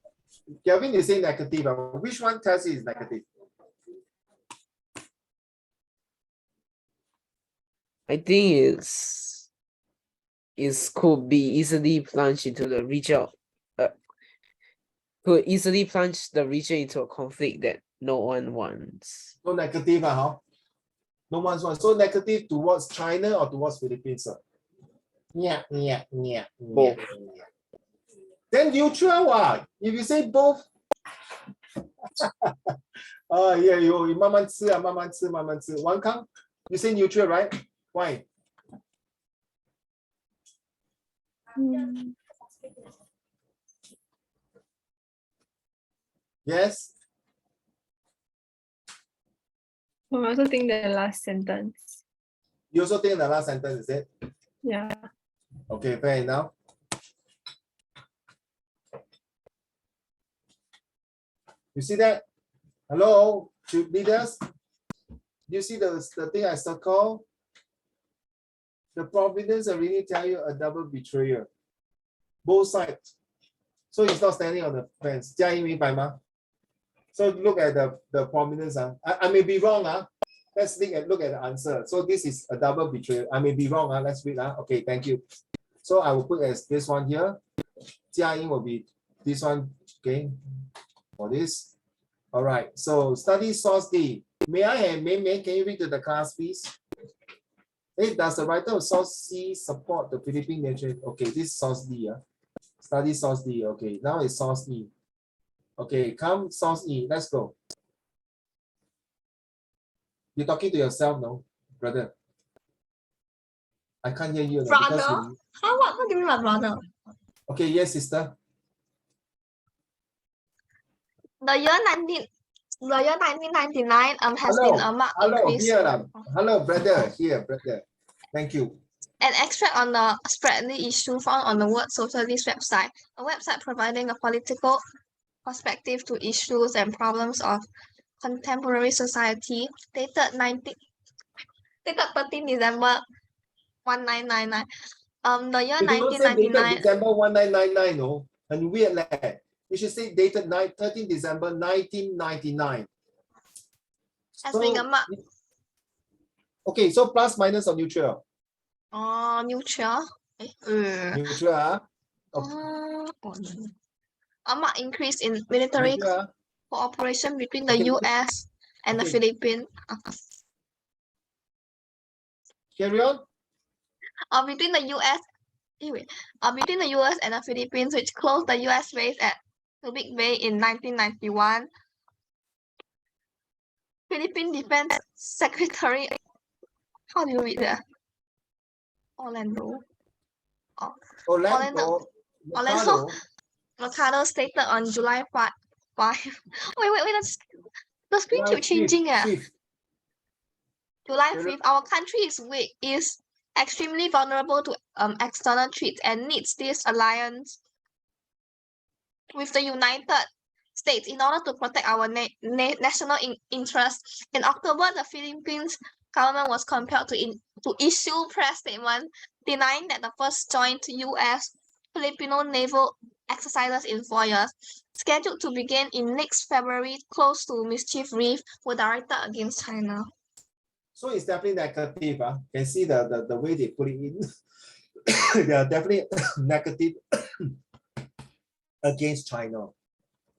Kelvin is saying negative. Which one tells you is negative? I think it could be easily plunged into the region. Could easily plunge the region into a conflict that no one wants. So negative, no one's one. So negative towards China or towards Philippines? Yeah. Both. Then neutral. If you say both, yeah, you 慢慢吃. Wang Kang, you say neutral, right? Why? Yes. I also think the last sentence. You also think the last sentence, is it? Yeah. Okay, fair enough. You see that? Hello, leaders? Do you see the thing I circle? The providence already tell you a double betrayer. Both sides. So he's not standing on the fence. 嘉义明白吗? So look at the prominence. I may be wrong. Let's look at the answer. So this is a double betrayal. I may be wrong. Let's read. Okay, thank you. So I will put as this one here. Jia Ying will be this one. Okay, for this. All right. So study source D. May I have May, can you read to the class, please? Hey, does the writer of source C support the Philippine nation? Okay, this is source D. Study source D. Okay, now it's source E. Okay, come source E. Let's go. You're talking to yourself, no, brother? I can't hear you. Brother? Because What do you mean by brother? okay, yes, sister. The year 1999 has Hello, been a marked hello, increase. here, hello, brother, here, brother. Thank you. An extract on the spreadly issue found on the Word Socialist website, a website providing a political perspective to issues and problems of contemporary society, dated 13 December 1999. The year You don't say dated 1999. December 1999, no, and weird leh. You should say dated 13 December 1999. Has been a mark. Okay, so plus, minus, or neutral? Neutral. Neutral. A marked increase in military Neutral. cooperation between the Okay. US and the Okay. Philippines. Carry on. Between the US and the Philippines, which closed the US base at Subic Bay in 1991. Philippine Defense Secretary, how do you read that? Orlando Mercado stated on July 5. Wait, the screen keep changing. July 5th, our country is extremely vulnerable to external threats and needs this alliance with the United States in order to protect our national interests. In October, the Philippines government was compelled to issue press statement denying that the first joint US-Filipino naval exercises in 4 years, scheduled to begin in next February, close to mischief reef, were directed against China. So it's definitely negative. Can see the way they put it in. They are definitely negative against China.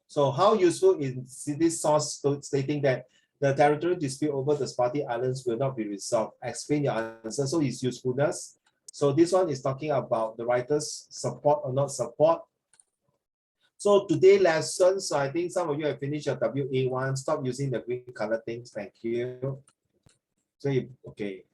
So how useful is this source stating that the territorial dispute over the Spratly Islands will not be resolved? Explain your answer. So its usefulness. So this one is talking about the writer's support or not support. So today lessons, so I think some of you have finished your WA1. Stop using the green color things. Thank you. So okay.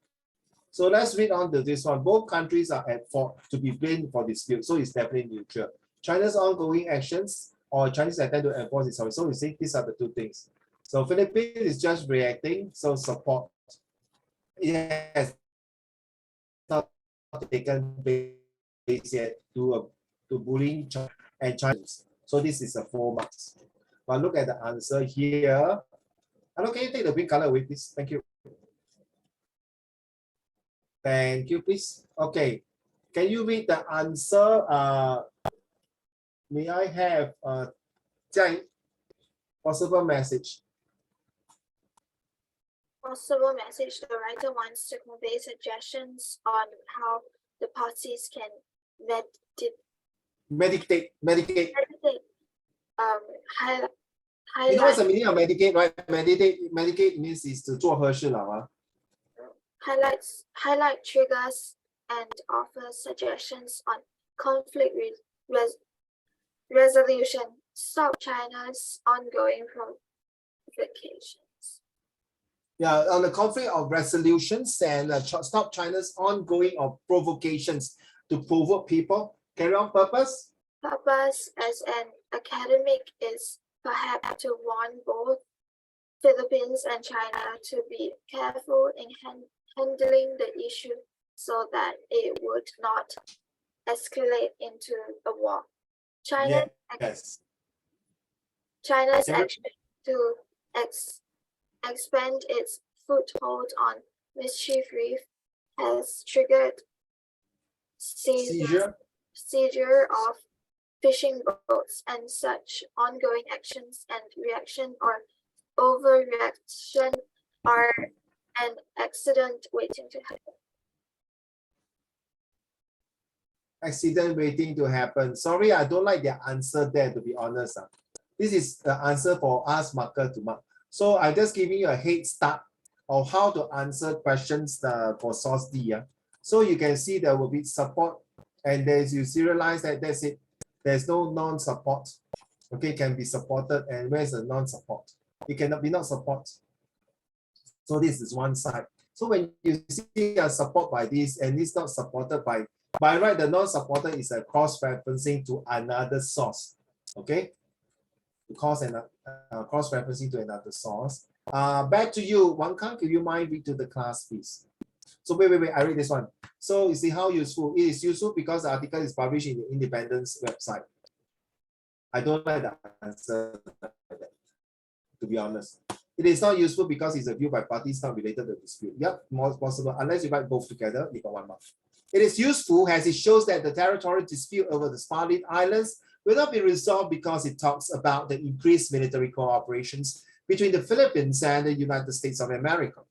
So let's read on to this one. Both countries are at fault to be blamed for dispute. So it's definitely neutral. China's ongoing actions or Chinese attempt to enforce its authority. So we say these are the two things. So Philippines is just reacting. So support. Yes. Not taken place yet to bullying China and Chinese. So this is a 4 marks. But look at the answer here. Hello, can you take the green color away, please? Thank you. Thank you, please. Okay. Can you read the answer? May I have possible message? Possible message. The writer wants to convey suggestions on how the parties can Medicate. Highlight. You know what's the meaning of medicate, right? Medicate means is to 做和事佬. Highlight triggers and offer suggestions on conflict resolution. Stop China's ongoing provocations. Yeah, on the conflict of resolutions and stop China's ongoing of provocations to provoke people Carry on. Purpose. Purpose as an academic is perhaps to warn both Philippines and China to be careful in handling the issue so that it would not escalate into a war. China's Yes. action to expand its foothold on Mischief Reef has triggered seizure of fishing boats, and such ongoing actions and reaction or overreaction are an accident waiting to happen. Accident waiting to happen. Sorry, I don't like the answer there, to be honest. This is the answer for us marker to mark. So I'm just giving you a head start of how to answer questions for source D. So you can see there will be support, and as you serialize that, that's it. There's no non-support. Okay, can be supported, and where's the non-support? It cannot be not support. So this is one side. So when you see a support by this, and it's not supported by right, the non-supported is a cross-referencing to another source. Okay, cross-referencing to another source. Back to you, Wang Kang, do you mind read to the class, please? So wait, I read this one. So you see how useful it is. Useful because the article is published in the Independence website. I don't like the answer, to be honest. It is not useful because it's a view by parties not related to the dispute. Yep, more possible. Unless you write both together, you got 1 mark. It is useful as it shows that the territorial dispute over the Spratly Islands will not be resolved because it talks about the increased military cooperations between the Philippines and the United States of America.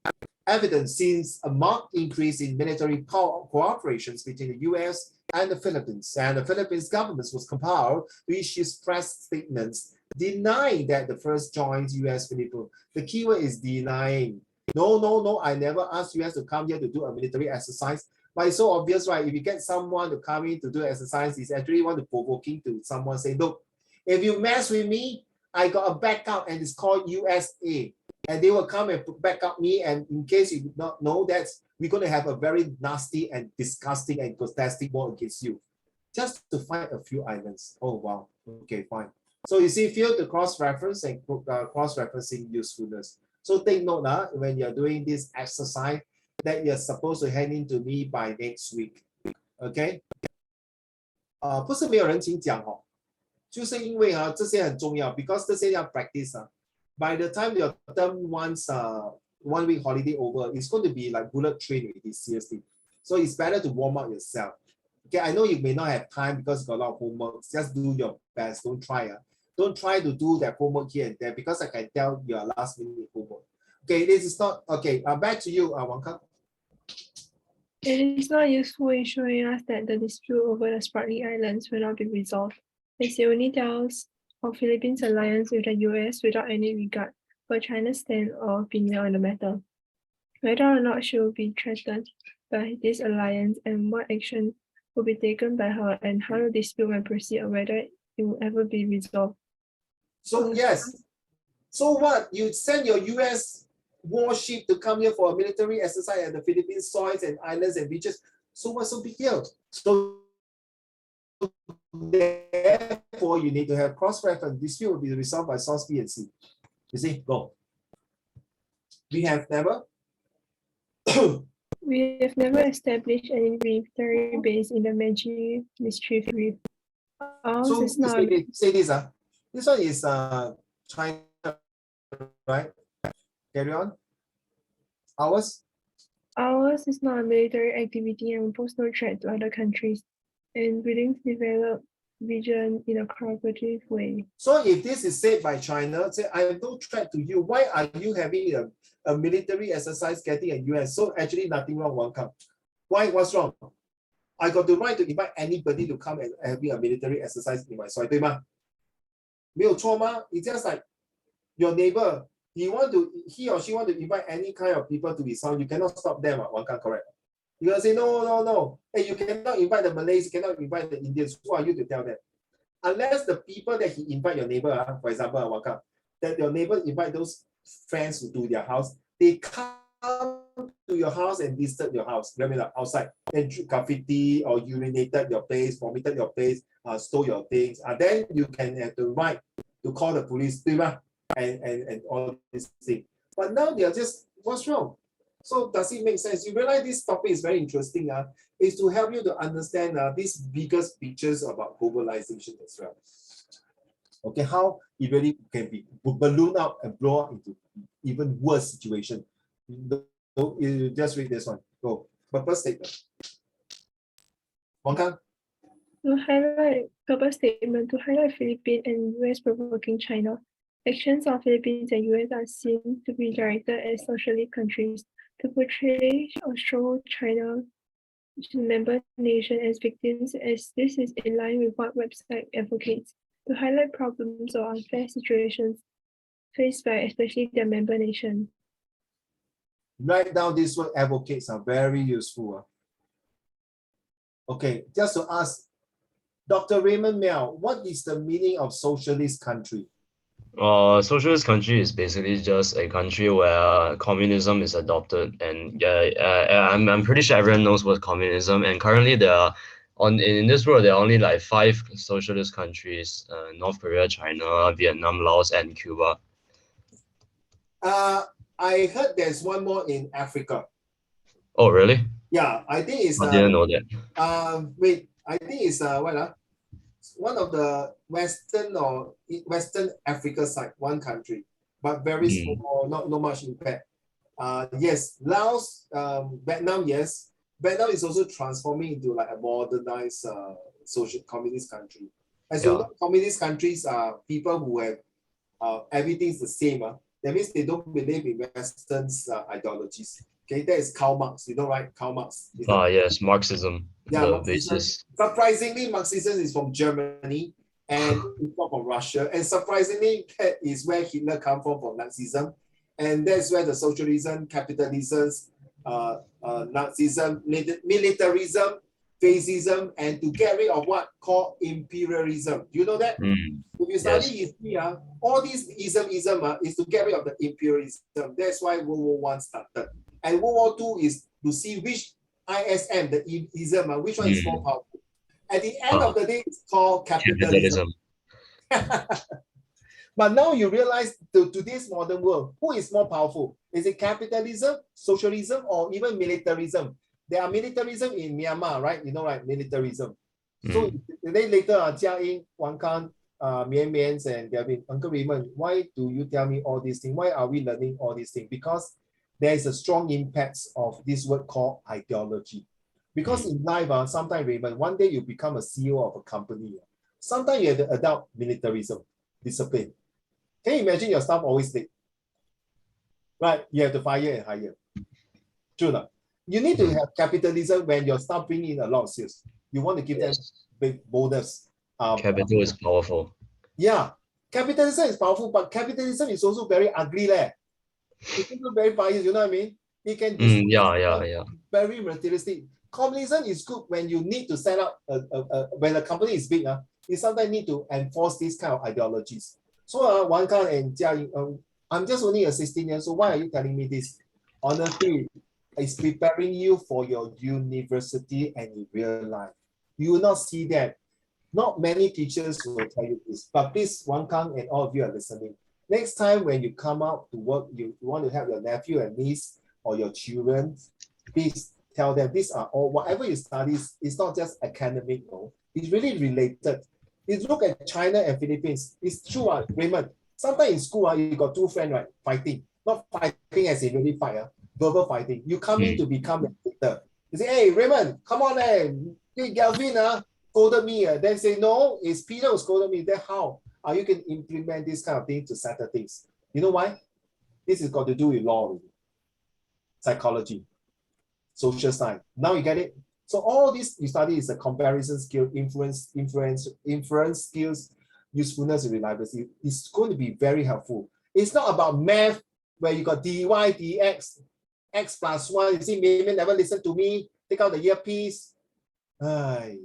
Evidence since a marked increase in military cooperations between the US and the Philippines government was compelled to issue press statements denying that the first joint US Philippines. The keyword is denying. No, I never asked US to come here to do a military exercise. But it's so obvious, right? If you get someone to come in to do exercise, it's actually want to provoking to someone say, look, if you mess with me, I got a backup and it's called USA. And they will come and back up me. And in case you do not know that, we're going to have a very nasty and disgusting and fantastic war against you. Just to find a few islands. Oh, wow. Okay, fine. So you see, feel the cross-reference and cross-referencing usefulness. So take note when you're doing this exercise that you're supposed to hand in to me by next week. Okay? 不是没有人请讲哦，就是因为这些很重要 ，because 这些要 practice By the time your term once 1 week holiday over, it's going to be like bullet train with this seriously. So it's better to warm up yourself. Okay, I know you may not have time because you got a lot of homework. Just do your best. Don't try. Don't try to do that homework here and there because I can tell you are last minute homework. Okay, this is not okay. Back to you, Wang Kang. It is not useful in showing us that the dispute over the Spratly Islands will not be resolved, as it only tells of Philippines' alliance with the US without any regard for China's stand or opinion on the matter. Whether or not she will be threatened by this alliance and what action will be taken by her and how the dispute will proceed or whether it will ever be resolved. So yes. So what? You send your US warship to come here for a military exercise at the Philippine soils and islands and beaches. So what's so big deal? So therefore, you need to have cross-reference. Dispute will be resolved by source B and C. You see, go. We have never established any military base in the Mischief Reef. So is not. say this. This one is China, right? Carry on. Ours is not a military activity and will pose no threat to other countries and willing to develop region in a cooperative way. So if this is said by China, say I have no threat to you, why are you having a military exercise getting a US? So actually nothing wrong, Wang Kang. Why? What's wrong? I got the right to invite anybody to come and having a military exercise in my soil, 对吗？没有错吗？ It's just like your neighbor, he or she want to invite any kind of people to his house, you cannot stop them, Wang Kang, correct? You're gonna say no. Hey, you cannot invite the Malays, you cannot invite the Indians. Who are you to tell them? Unless the people that he invite your neighbor, for example, Wang Kang, that your neighbor invite those friends to their house, they come to your house and visited your house, like outside, and graffiti or urinated your place, vomited your place, stole your things, then you can have the right to call the police, and all these things. But now they are just, what's wrong? So does it make sense? You realize this topic is very interesting, is to help you to understand these biggest pictures about globalization as well. Okay, how it really can be balloon up and blow up into even worse situation. So you just read this one. Go. Purpose statement. Wang Kang. To highlight purpose statement to highlight Philippines and US provoking China. Actions of Philippines and US are seen to be directed at socialist countries to portray or show China to member nation as victims, as this is in line with what website advocates, to highlight problems or unfair situations faced by especially their member nation. Write down this word advocates are very useful. Okay, just to ask Dr. Raymond Miao, what is the meaning of socialist country? Socialist country is basically just a country where communism is adopted, and I'm pretty sure everyone knows what communism. And currently, there are in this world there are only like 5 socialist countries: North Korea, China, Vietnam, Laos, and Cuba. I heard there's one more in Africa. Oh, really? Yeah, I think it's. I didn't know that. Wait, I think it's one of the Western Africa side, one country, but very small, not much impact. Yes, Laos, Vietnam, yes. Vietnam is also transforming into like a modernized social communist country. As you know, communist countries are people who have everything's the same. That means they don't believe in Western ideologies. Okay, that is Karl Marx. You know, right? Karl Marx. Yes, Marxism. Yeah, the Marxism. basis. Surprisingly, Marxism is from Germany and it's not from Russia. And surprisingly, that is where Hitler come from Nazism. And that's where the socialism, capitalism, Nazism, militarism, fascism, and to get rid of what called imperialism. Do you know that? If you study history, all this ism is to get rid of the imperialism. That's why World War I started. And World War II is to see which ISM, the ism, which one is more powerful. At the end of the day, it's called capitalism. But now you realize today's modern world, who is more powerful? Is it capitalism, socialism, or even militarism? There are militarism in Myanmar, right? You know, right? Militarism. So then later, Jia Ying, Wang Kang, Mian Mian, and Gavin, Uncle Raymond, why do you tell me all these things? Why are we learning all these things? Because there is a strong impact of this word called ideology. Because in life, sometimes, Raymond, one day you become a CEO of a company. Sometimes you have to adopt militarism, discipline. Can you imagine your staff always late? Right? You have to fire and hire. True enough. You need to have capitalism when your staff bring in a lot of sales. You want to give them big bonus. Capital is powerful. Yeah. Capitalism is powerful, but capitalism is also very ugly. It's also very biased, you know what I mean? It can very materialistic. Communism is good when you need to set up when a company is big, you sometimes need to enforce these kind of ideologies. So Wang Kang and Jia Ying, I'm just only a 16 years, so why are you telling me this? Honestly, it's preparing you for your university and in real life. You will not see that. Not many teachers will tell you this, but please, Wang Kang and all of you are listening. Next time when you come out to work, you want to help your nephew and niece or your children, please tell them these are all, whatever you study, it's not just academic, no. It's really related. You look at China and Philippines, it's true, Raymond. Sometimes in school, you got 2 friends, right, fighting. Not fighting as in really fight, verbal fighting. You come in to become a leader. You say, hey, Raymond, come on, hey, Galvin, scolded me. Then say, no, it's Peter who scolded me. Then how are you can implement this kind of thing to settle things? You know why? This has got to do with law, psychology, social science. Now you get it? So all this you study is a comparison skill, inference skills, usefulness, and reliability. It's going to be very helpful. It's not about math where you got dy, dx, x plus 1. You see, maybe never listen to me. Take out the earpiece. Can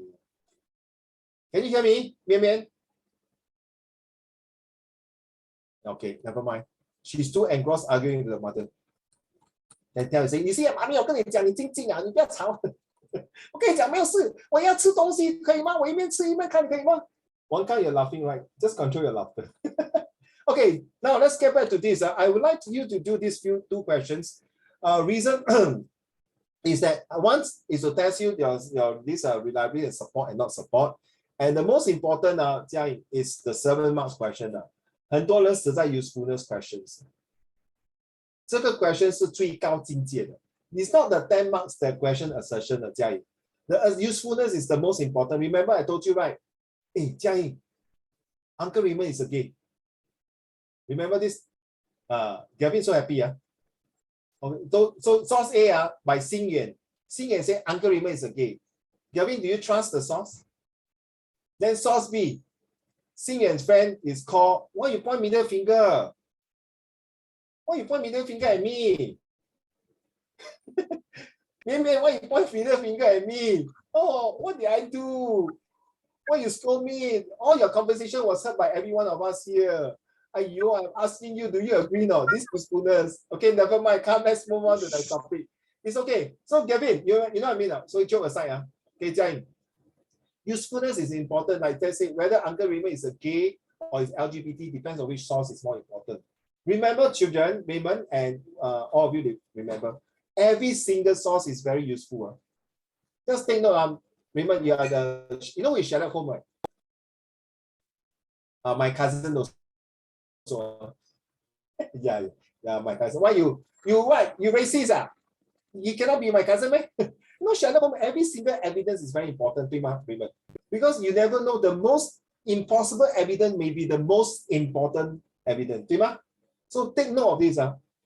you hear me, Mian Mian? Okay, never mind. She's too engrossed arguing with her mother. Then tell you say,你see，妈咪，我跟你讲，你静静啊，你不要吵。我跟你讲，没有事，我要吃东西，可以吗？我一边吃一边看，可以吗？One kind you're laughing, right? Just control your laughter. Okay, now let's get back to this. I would like you to do these two questions. Reason is that once is to test you your this reliability and support and not support. And the most important Jiaying, is the 7 marks question 很多人死在 usefulness questions。这个 question 是最高境界的。It's not the 10 marks the question assertion 的Jiaying。The usefulness is the most important. Remember I told you right? Hey, Jiaying, Uncle Raymond is a gay. Remember this? Gavin so happy. Okay, so source A by Xing Yuan. Xing Yuan say Uncle Raymond is a gay. Gavin, do you trust the source? Then source B, Xing Yuan's friend is called, why you point middle finger? Why you point middle finger at me? Mian, why you point middle finger at me? Oh, what did I do? Why you scold me? All your conversation was heard by every one of us here. Ayyo, I'm asking you, do you agree now? This usefulness. Okay, never mind. Come, let's move on to the topic. It's okay. So Gavin, you know what I mean now? So joke aside, okay, Jiaying. Usefulness is important. Like they say, whether Uncle Raymond is a gay or is LGBT depends on which source is more important. Remember, children, Raymond, and all of you remember, every single source is very useful. Just take note, Raymond, you are you know we share at home, right? My cousin also. yeah, my cousin. Why you what? You racist? You cannot be my cousin, man. No, Sherlock Holmes, every single evidence is very important, Raymond. Because you never know, the most impossible evidence may be the most important evidence, So take note of this.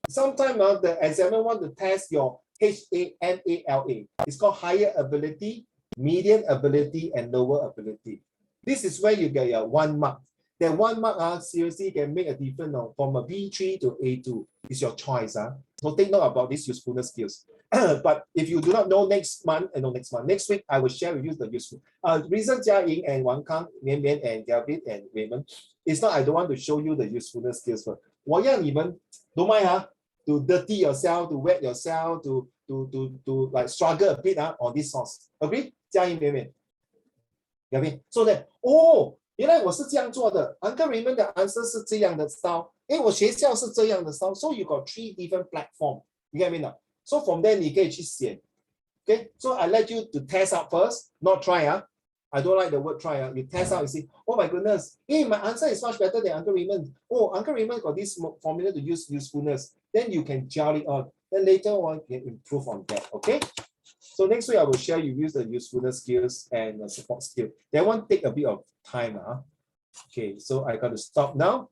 Sometimes the examiner want to test your HANALA. It's called higher ability, median ability, and lower ability. This is where you get your 1 mark. That 1 mark seriously can make a difference from a B3 to A2. It's your choice. So take note about these usefulness skills. But if you do not know next week, I will share with you the useful. Reason Jiaying and Wang Kang, Mian Mian and David and Raymond, it's not I don't want to show you the usefulness skills. But 我要你们 don't mind to dirty yourself, to wet yourself, to like struggle a bit on this source. Agree? Jiaying, Mian Mian. David. So that 原来我是这样做的 Uncle Raymond 的 answer 是这样的 style， 我学校是这样的 style， so you got 3 different platform， you get me now? So from there 你可以去选 okay, so I let you to test out first, not try I don't like the word try you test out, you see, oh my goodness, my answer is much better than Uncle Raymond. Uncle Raymond got this formula to use usefulness, then you can gel it on, then later on you can improve on that, okay? So next week I will share you use the usefulness skills and support skill. That one take a bit of time. Okay, so I got to stop now.